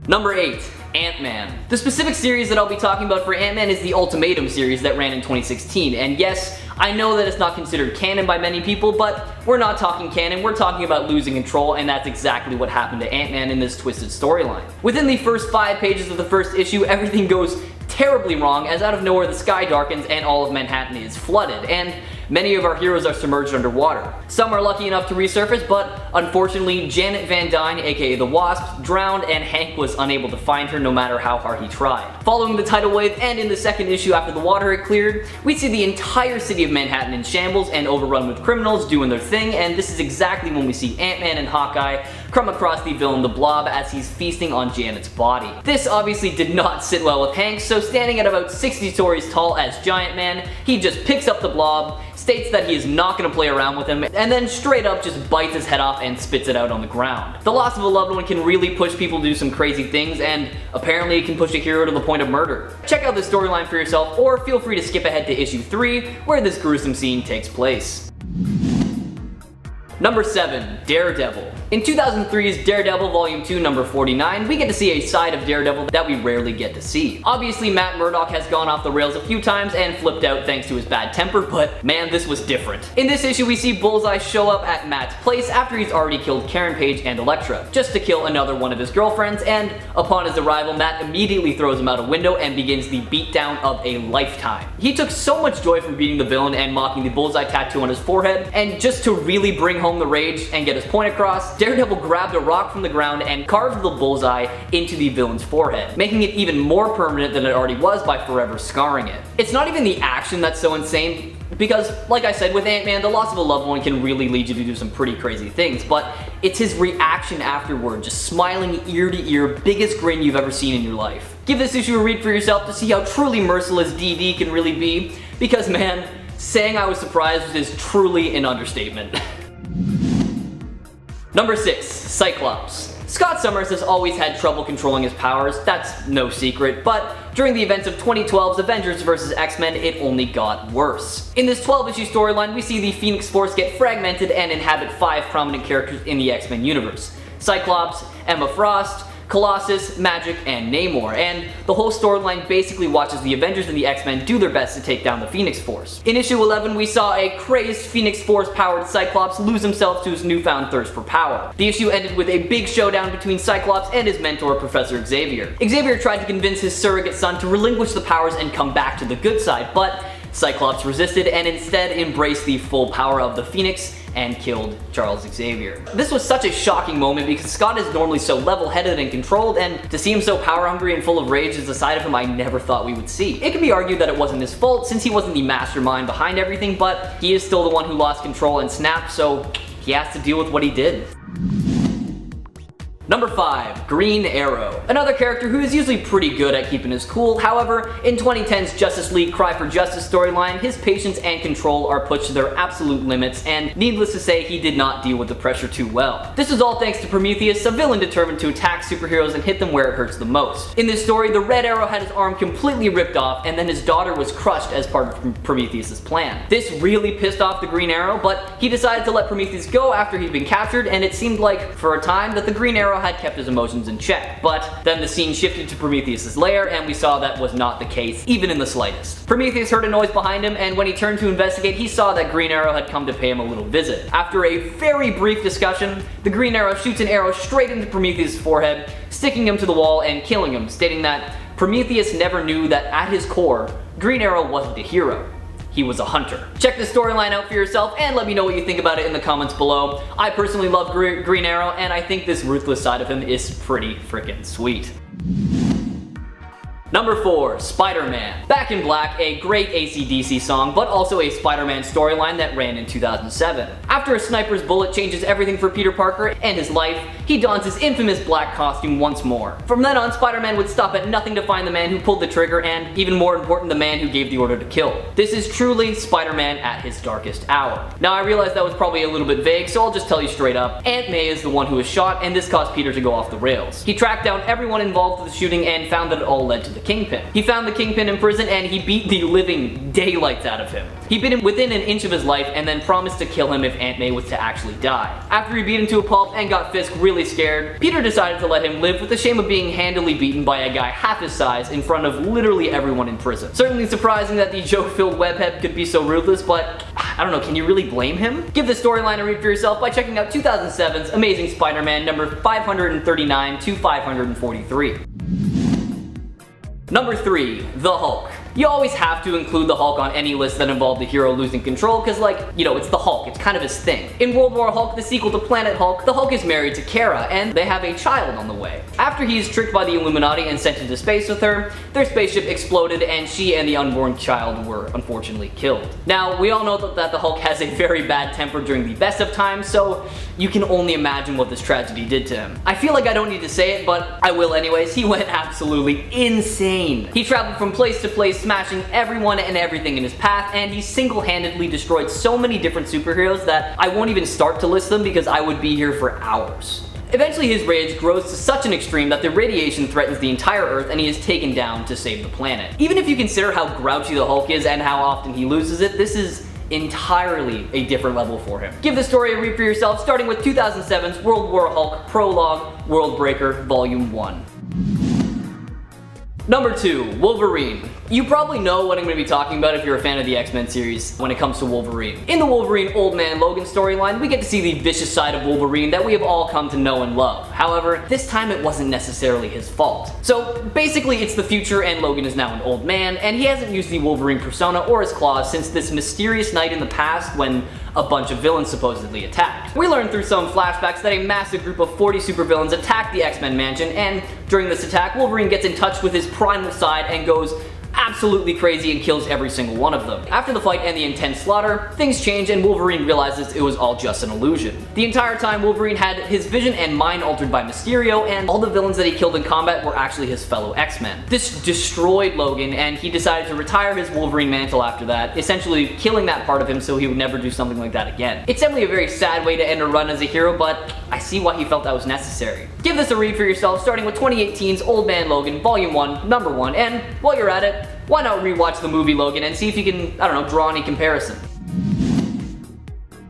Number 8. Ant-Man. The specific series that I'll be talking about for Ant-Man is the Ultimatum series that ran in 2016, and yes, I know that it's not considered canon by many people, but we're not talking canon, we're talking about losing control, and that's exactly what happened to Ant-Man in this twisted storyline. Within the first 5 pages of the first issue, everything goes terribly wrong as out of nowhere the sky darkens and all of Manhattan is flooded, and many of our heroes are submerged underwater. Some are lucky enough to resurface, but unfortunately Janet Van Dyne, aka the Wasp, drowned and Hank was unable to find her no matter how hard he tried. Following the tidal wave and in the second issue after the water had cleared, we see the entire city of Manhattan in shambles and overrun with criminals doing their thing, and this is exactly when we see Ant-Man and Hawkeye come across the villain the Blob as he's feasting on Janet's body. This obviously did not sit well with Hank, so standing at about 60 stories tall as Giant Man, he just picks up the Blob, states that he is not going to play around with him, and then straight up just bites his head off and spits it out on the ground. The loss of a loved one can really push people to do some crazy things, and apparently it can push a hero to the point of murder. Check out this storyline for yourself, or feel free to skip ahead to issue 3, where this gruesome scene takes place. Number 7. Daredevil. In 2003's Daredevil Volume 2 number 49, we get to see a side of Daredevil that we rarely get to see. Obviously, Matt Murdock has gone off the rails a few times and flipped out thanks to his bad temper, but man, this was different. In this issue, we see Bullseye show up at Matt's place after he's already killed Karen Page and Elektra, just to kill another one of his girlfriends, and upon his arrival, Matt immediately throws him out a window and begins the beatdown of a lifetime. He took so much joy from beating the villain and mocking the Bullseye tattoo on his forehead, and just to really bring home the rage and get his point across, Daredevil grabbed a rock from the ground and carved the bullseye into the villain's forehead, making it even more permanent than it already was by forever scarring it. It's not even the action that's so insane, because like I said, with Ant-Man, the loss of a loved one can really lead you to do some pretty crazy things, but it's his reaction afterward, just smiling ear to ear, biggest grin you've ever seen in your life. Give this issue a read for yourself to see how truly merciless DD can really be, because man, saying I was surprised is truly an understatement. Number 6. Cyclops. Scott Summers has always had trouble controlling his powers, that's no secret, but during the events of 2012's Avengers vs. X-Men, it only got worse. In this 12-issue storyline, we see the Phoenix Force get fragmented and inhabit 5 prominent characters in the X-Men universe: Cyclops, Emma Frost, Colossus, Magic, and Namor, and the whole storyline basically watches the Avengers and the X-Men do their best to take down the Phoenix Force. In issue 11, we saw a crazed Phoenix Force-powered Cyclops lose himself to his newfound thirst for power. The issue ended with a big showdown between Cyclops and his mentor, Professor Xavier. Xavier tried to convince his surrogate son to relinquish the powers and come back to the good side, but Cyclops resisted and instead embraced the full power of the Phoenix and killed Charles Xavier. This was such a shocking moment because Scott is normally so level-headed and controlled, and to see him so power-hungry and full of rage is a side of him I never thought we would see. It can be argued that it wasn't his fault since he wasn't the mastermind behind everything, but he is still the one who lost control and snapped, so he has to deal with what he did. Number 5. Green Arrow. Another character who is usually pretty good at keeping his cool, however, in 2010's Justice League Cry for Justice storyline, his patience and control are pushed to their absolute limits, and needless to say, he did not deal with the pressure too well. This was all thanks to Prometheus, a villain determined to attack superheroes and hit them where it hurts the most. In this story, the Red Arrow had his arm completely ripped off, and then his daughter was crushed as part of Prometheus' plan. This really pissed off the Green Arrow, but he decided to let Prometheus go after he'd been captured, and it seemed like, for a time, that the Green Arrow had kept his emotions in check. But then the scene shifted to Prometheus' lair, and we saw that was not the case, even in the slightest. Prometheus heard a noise behind him, and when he turned to investigate, he saw that Green Arrow had come to pay him a little visit. After a very brief discussion, the Green Arrow shoots an arrow straight into Prometheus' forehead, sticking him to the wall and killing him, stating that Prometheus never knew that at his core, Green Arrow wasn't a hero. He was a hunter. Check this storyline out for yourself and let me know what you think about it in the comments below. I personally love Green Arrow, and I think this ruthless side of him is pretty freaking sweet. Number 4. Spider-Man. Back in Black, a great AC/DC song, but also a Spider-Man storyline that ran in 2007. After a sniper's bullet changes everything for Peter Parker and his life, he dons his infamous black costume once more. From then on, Spider-Man would stop at nothing to find the man who pulled the trigger and, even more important, the man who gave the order to kill. This is truly Spider-Man at his darkest hour. Now, I realize that was probably a little bit vague, so I'll just tell you straight up. Aunt May is the one who was shot, and this caused Peter to go off the rails. He tracked down everyone involved with the shooting and found that it all led to the Kingpin. He found the Kingpin in prison and he beat the living daylights out of him. He beat him within an inch of his life and then promised to kill him if Aunt May was to actually die. After he beat him to a pulp and got Fisk really scared, Peter decided to let him live with the shame of being handily beaten by a guy half his size in front of literally everyone in prison. Certainly surprising that the joke-filled webhead could be so ruthless, but I don't know, can you really blame him? Give the storyline a read for yourself by checking out 2007's Amazing Spider-Man number 539 to 543. Number 3. The Hulk. You always have to include the Hulk on any list that involved the hero losing control, because it's the Hulk, it's kind of his thing. In World War Hulk, the sequel to Planet Hulk, the Hulk is married to Kara, and they have a child on the way. After he is tricked by the Illuminati and sent into space with her, their spaceship exploded and she and the unborn child were unfortunately killed. Now, we all know that the Hulk has a very bad temper during the best of times, so you can only imagine what this tragedy did to him. I feel like I don't need to say it, but I will anyways. He went absolutely insane. He traveled from place to place, smashing everyone and everything in his path, and he single-handedly destroyed so many different superheroes that I won't even start to list them because I would be here for hours. Eventually his rage grows to such an extreme that the radiation threatens the entire Earth and he is taken down to save the planet. Even if you consider how grouchy the Hulk is and how often he loses it, this is entirely a different level for him. Give the story a read for yourself, starting with 2007's World War Hulk Prologue World Breaker Volume 1. Number 2, Wolverine. You probably know what I'm going to be talking about if you're a fan of the X-Men series when it comes to Wolverine. In the Wolverine Old Man Logan storyline, we get to see the vicious side of Wolverine that we have all come to know and love. However, this time it wasn't necessarily his fault. So basically it's the future and Logan is now an old man, and he hasn't used the Wolverine persona or his claws since this mysterious night in the past when a bunch of villains supposedly attacked. We learn through some flashbacks that a massive group of 40 supervillains attacked the X-Men mansion, and during this attack, Wolverine gets in touch with his primal side and goes absolutely crazy and kills every single one of them. After the fight and the intense slaughter, things change and Wolverine realizes it was all just an illusion. The entire time Wolverine had his vision and mind altered by Mysterio, and all the villains that he killed in combat were actually his fellow X-Men. This destroyed Logan and he decided to retire his Wolverine mantle after that, essentially killing that part of him so he would never do something like that again. It's definitely a very sad way to end a run as a hero, but I see why he felt that was necessary. Give this a read for yourself, starting with 2018's Old Man Logan Volume 1, Number 1, and while you're at it, why not rewatch the movie Logan and see if you can, I don't know, draw any comparison.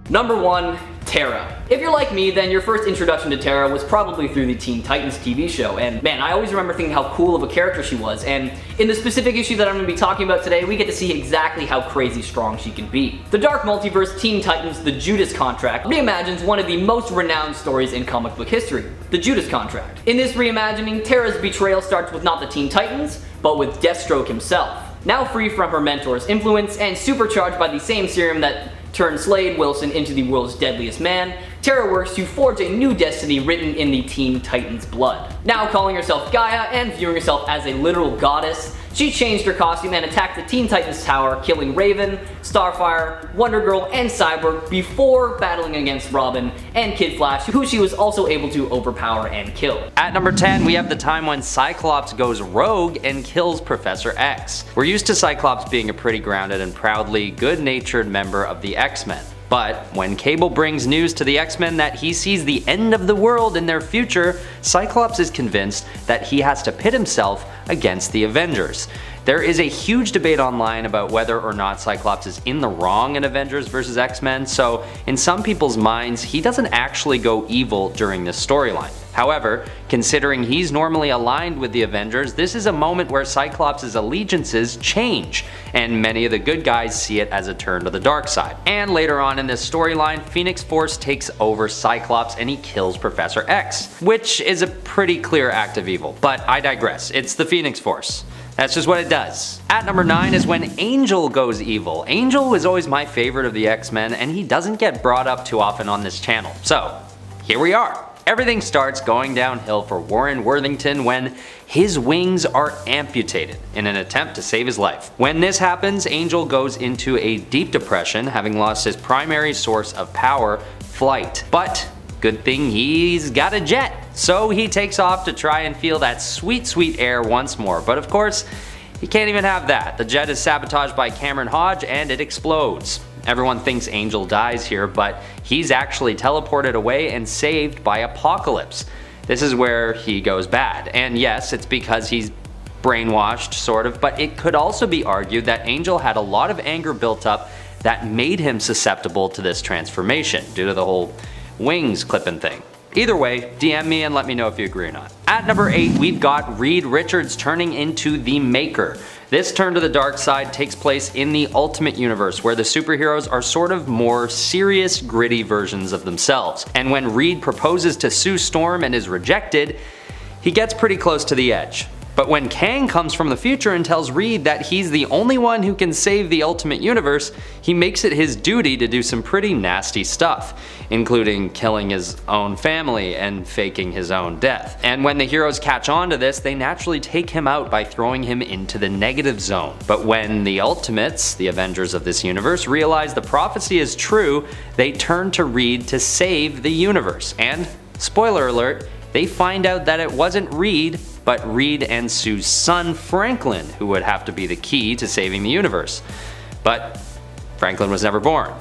Number 1, Tara. If you're like me, then your first introduction to Tara was probably through the Teen Titans TV show, and man, I always remember thinking how cool of a character she was, and in the specific issue that I'm going to be talking about today, we get to see exactly how crazy strong she can be. The Dark Multiverse Teen Titans The Judas Contract reimagines one of the most renowned stories in comic book history, The Judas Contract. In this reimagining, Tara's betrayal starts with not the Teen Titans, but with Deathstroke himself. Now free from her mentor's influence and supercharged by the same serum that turned Slade Wilson into the world's deadliest man, Tara works to forge a new destiny written in the Teen Titans' blood. Now calling herself Gaia and viewing herself as a literal goddess, she changed her costume and attacked the Teen Titans Tower, killing Raven, Starfire, Wonder Girl, and Cyborg before battling against Robin and Kid Flash, who she was also able to overpower and kill. At number 10, we have the time when Cyclops goes rogue and kills Professor X. We're used to Cyclops being a pretty grounded and proudly good-natured member of the X-Men. But when Cable brings news to the X-Men that he sees the end of the world in their future, Cyclops is convinced that he has to pit himself against the Avengers. There is a huge debate online about whether or not Cyclops is in the wrong in Avengers vs. X-Men, so in some people's minds, he doesn't actually go evil during this storyline. However, considering he's normally aligned with the Avengers, this is a moment where Cyclops' allegiances change, and many of the good guys see it as a turn to the dark side. And later on in this storyline, Phoenix Force takes over Cyclops and he kills Professor X, which is a pretty clear act of evil, but I digress, it's the Phoenix Force. That's just what it does. At number 9 is when Angel goes evil. Angel was always my favorite of the X-Men, and he doesn't get brought up too often on this channel. So, here we are. Everything starts going downhill for Warren Worthington when his wings are amputated in an attempt to save his life. When this happens, Angel goes into a deep depression, having lost his primary source of power, flight. But good thing he's got a jet, so he takes off to try and feel that sweet, sweet air once more. But of course, he can't even have that. The jet is sabotaged by Cameron Hodge and it explodes. Everyone thinks Angel dies here, but he's actually teleported away and saved by Apocalypse. This is where he goes bad. And yes, it's because he's brainwashed, sort of, but it could also be argued that Angel had a lot of anger built up that made him susceptible to this transformation, due to the whole wings clipping thing. Either way, DM me and let me know if you agree or not. At number 8, we've got Reed Richards turning into the Maker. This turn to the dark side takes place in the Ultimate Universe, where the superheroes are sort of more serious, gritty versions of themselves. And when Reed proposes to Sue Storm and is rejected, he gets pretty close to the edge. But when Kang comes from the future and tells Reed that he's the only one who can save the Ultimate Universe, he makes it his duty to do some pretty nasty stuff, including killing his own family and faking his own death. And when the heroes catch on to this, they naturally take him out by throwing him into the negative zone. But when the Ultimates, the Avengers of this universe, realize the prophecy is true, they turn to Reed to save the universe. And, spoiler alert, they find out that it wasn't Reed, but Reed and Sue's son Franklin, who would have to be the key to saving the universe. But Franklin was never born,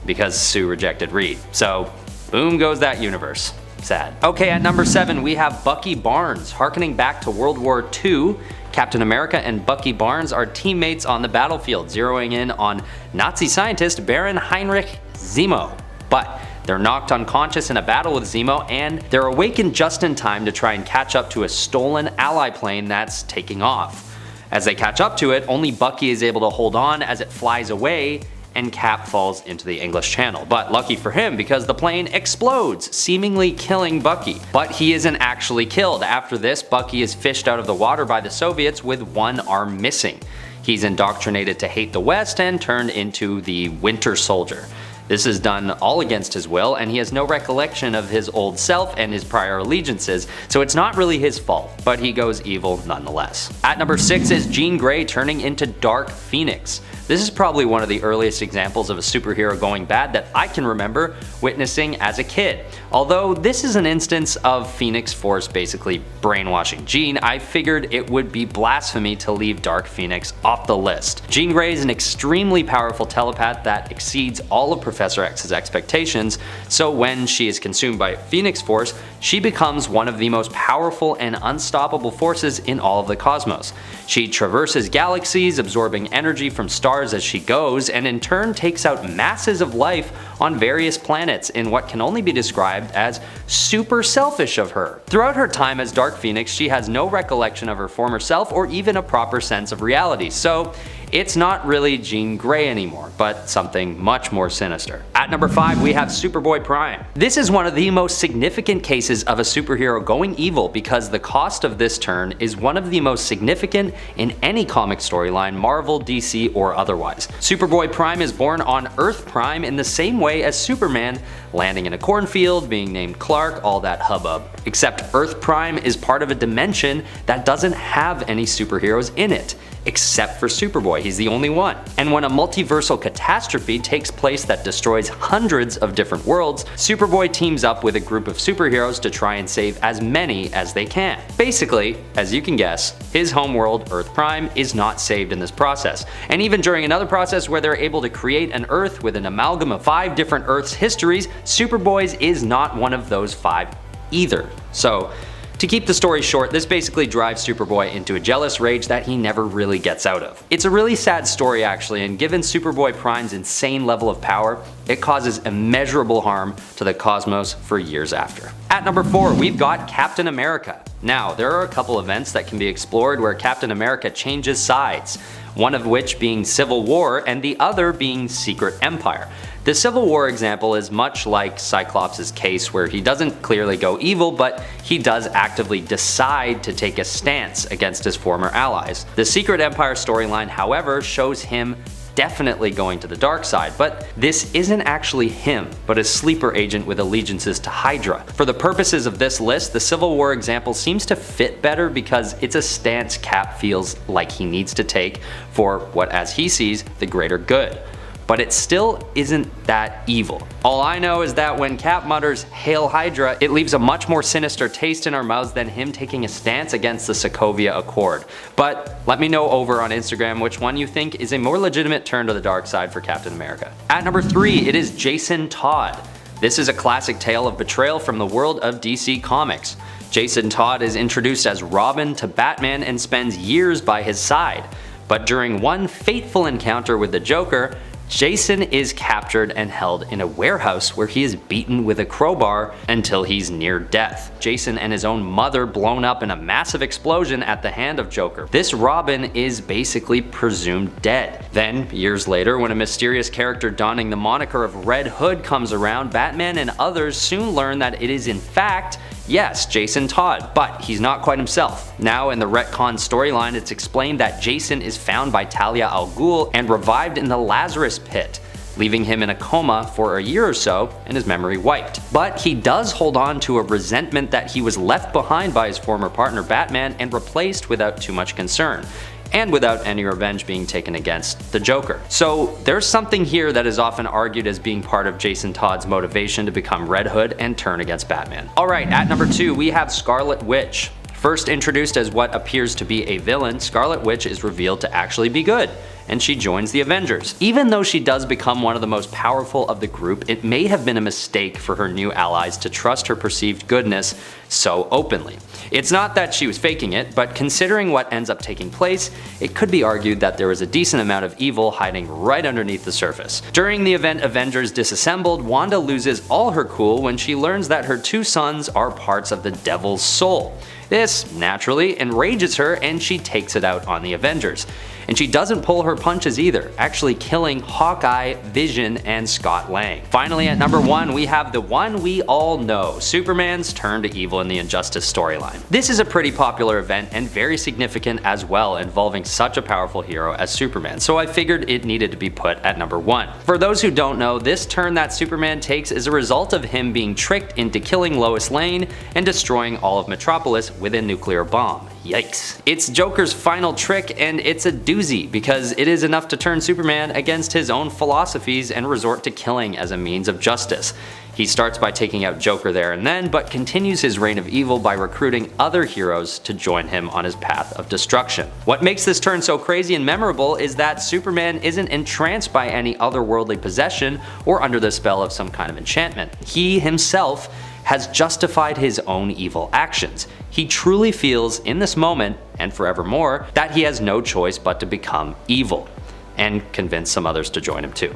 because Sue rejected Reed. So boom goes that universe. Sad. Okay, at number 7 we have Bucky Barnes. Harkening back to World War II, Captain America and Bucky Barnes are teammates on the battlefield, zeroing in on Nazi scientist Baron Heinrich Zemo. But they're knocked unconscious in a battle with Zemo, and they're awakened just in time to try and catch up to a stolen ally plane that's taking off. As they catch up to it, only Bucky is able to hold on as it flies away, and Cap falls into the English Channel. But lucky for him, because the plane explodes, seemingly killing Bucky. But he isn't actually killed. After this, Bucky is fished out of the water by the Soviets with one arm missing. He's indoctrinated to hate the West and turned into the Winter Soldier. This is done all against his will, and he has no recollection of his old self and his prior allegiances, so it's not really his fault, but he goes evil nonetheless. At number 6 is Jean Grey turning into Dark Phoenix. This is probably one of the earliest examples of a superhero going bad that I can remember witnessing as a kid. Although this is an instance of Phoenix Force basically brainwashing Jean, I figured it would be blasphemy to leave Dark Phoenix off the list. Jean Grey is an extremely powerful telepath that exceeds all of Professor X's expectations, so when she is consumed by Phoenix Force, she becomes one of the most powerful and unstoppable forces in all of the cosmos. She traverses galaxies, absorbing energy from stars as she goes, and in turn takes out masses of life on various planets in what can only be described as super selfish of her. Throughout her time as Dark Phoenix, she has no recollection of her former self or even a proper sense of reality, so it's not really Jean Grey anymore, but something much more sinister. At number 5 we have Superboy Prime. This is one of the most significant cases of a superhero going evil because the cost of this turn is one of the most significant in any comic storyline, Marvel, DC, or otherwise. Superboy Prime is born on Earth Prime in the same way as Superman, landing in a cornfield, being named Clark, all that hubbub. Except Earth Prime is part of a dimension that doesn't have any superheroes in it, except for Superboy. He's the only one. And when a multiversal catastrophe takes place that destroys hundreds of different worlds, Superboy teams up with a group of superheroes to try and save as many as they can. Basically, as you can guess, his homeworld, Earth Prime, is not saved in this process. And even during another process where they're able to create an Earth with an amalgam of 5 different Earth's histories, Superboy's is not one of those 5 either. So, to keep the story short, this basically drives Superboy into a jealous rage that he never really gets out of. It's a really sad story actually, and given Superboy Prime's insane level of power, it causes immeasurable harm to the cosmos for years after. At number 4, we've got Captain America. Now, there are a couple events that can be explored where Captain America changes sides, one of which being Civil War and the other being Secret Empire. The Civil War example is much like Cyclops' case, where he doesn't clearly go evil, but he does actively decide to take a stance against his former allies. The Secret Empire storyline, however, shows him definitely going to the dark side, but this isn't actually him, but a sleeper agent with allegiances to Hydra. For the purposes of this list, the Civil War example seems to fit better because it's a stance Cap feels like he needs to take for what, as he sees, the greater good. But it still isn't that evil. All I know is that when Cap mutters, "Hail Hydra," it leaves a much more sinister taste in our mouths than him taking a stance against the Sokovia Accord. But let me know over on Instagram which one you think is a more legitimate turn to the dark side for Captain America. At number 3, it is Jason Todd. This is a classic tale of betrayal from the world of DC Comics. Jason Todd is introduced as Robin to Batman and spends years by his side. But during one fateful encounter with the Joker, Jason is captured and held in a warehouse where he is beaten with a crowbar until he's near death. Jason and his own mother blown up in a massive explosion at the hand of Joker. This Robin is basically presumed dead. Then, years later, when a mysterious character donning the moniker of Red Hood comes around, Batman and others soon learn that it is in fact, yes, Jason Todd, but he's not quite himself. Now in the retcon storyline, it's explained that Jason is found by Talia al Ghul and revived in the Lazarus Pit, leaving him in a coma for a year or so and his memory wiped. But he does hold on to a resentment that he was left behind by his former partner Batman and replaced without too much concern, and without any revenge being taken against the Joker. So there's something here that is often argued as being part of Jason Todd's motivation to become Red Hood and turn against Batman. Alright, at number 2 we have Scarlet Witch. First introduced as what appears to be a villain, Scarlet Witch is revealed to actually be good, and she joins the Avengers. Even though she does become one of the most powerful of the group, it may have been a mistake for her new allies to trust her perceived goodness so openly. It's not that she was faking it, but considering what ends up taking place, it could be argued that there was a decent amount of evil hiding right underneath the surface. During the event Avengers Disassembled, Wanda loses all her cool when she learns that her two sons are parts of the Devil's Soul. This, naturally, enrages her and she takes it out on the Avengers. And she doesn't pull her punches either, actually killing Hawkeye, Vision, and Scott Lang. Finally at number 1, we have the one we all know, Superman's turn to evil in the Injustice storyline. This is a pretty popular event and very significant as well, involving such a powerful hero as Superman, so I figured it needed to be put at number 1. For those who don't know, this turn that Superman takes is a result of him being tricked into killing Lois Lane and destroying all of Metropolis with a nuclear bomb. Yikes. It's Joker's final trick, and it's a doozy because it is enough to turn Superman against his own philosophies and resort to killing as a means of justice. He starts by taking out Joker there and then, but continues his reign of evil by recruiting other heroes to join him on his path of destruction. What makes this turn so crazy and memorable is that Superman isn't entranced by any otherworldly possession or under the spell of some kind of enchantment. He himself has justified his own evil actions. He truly feels in this moment, and forevermore, that he has no choice but to become evil, and convince some others to join him too.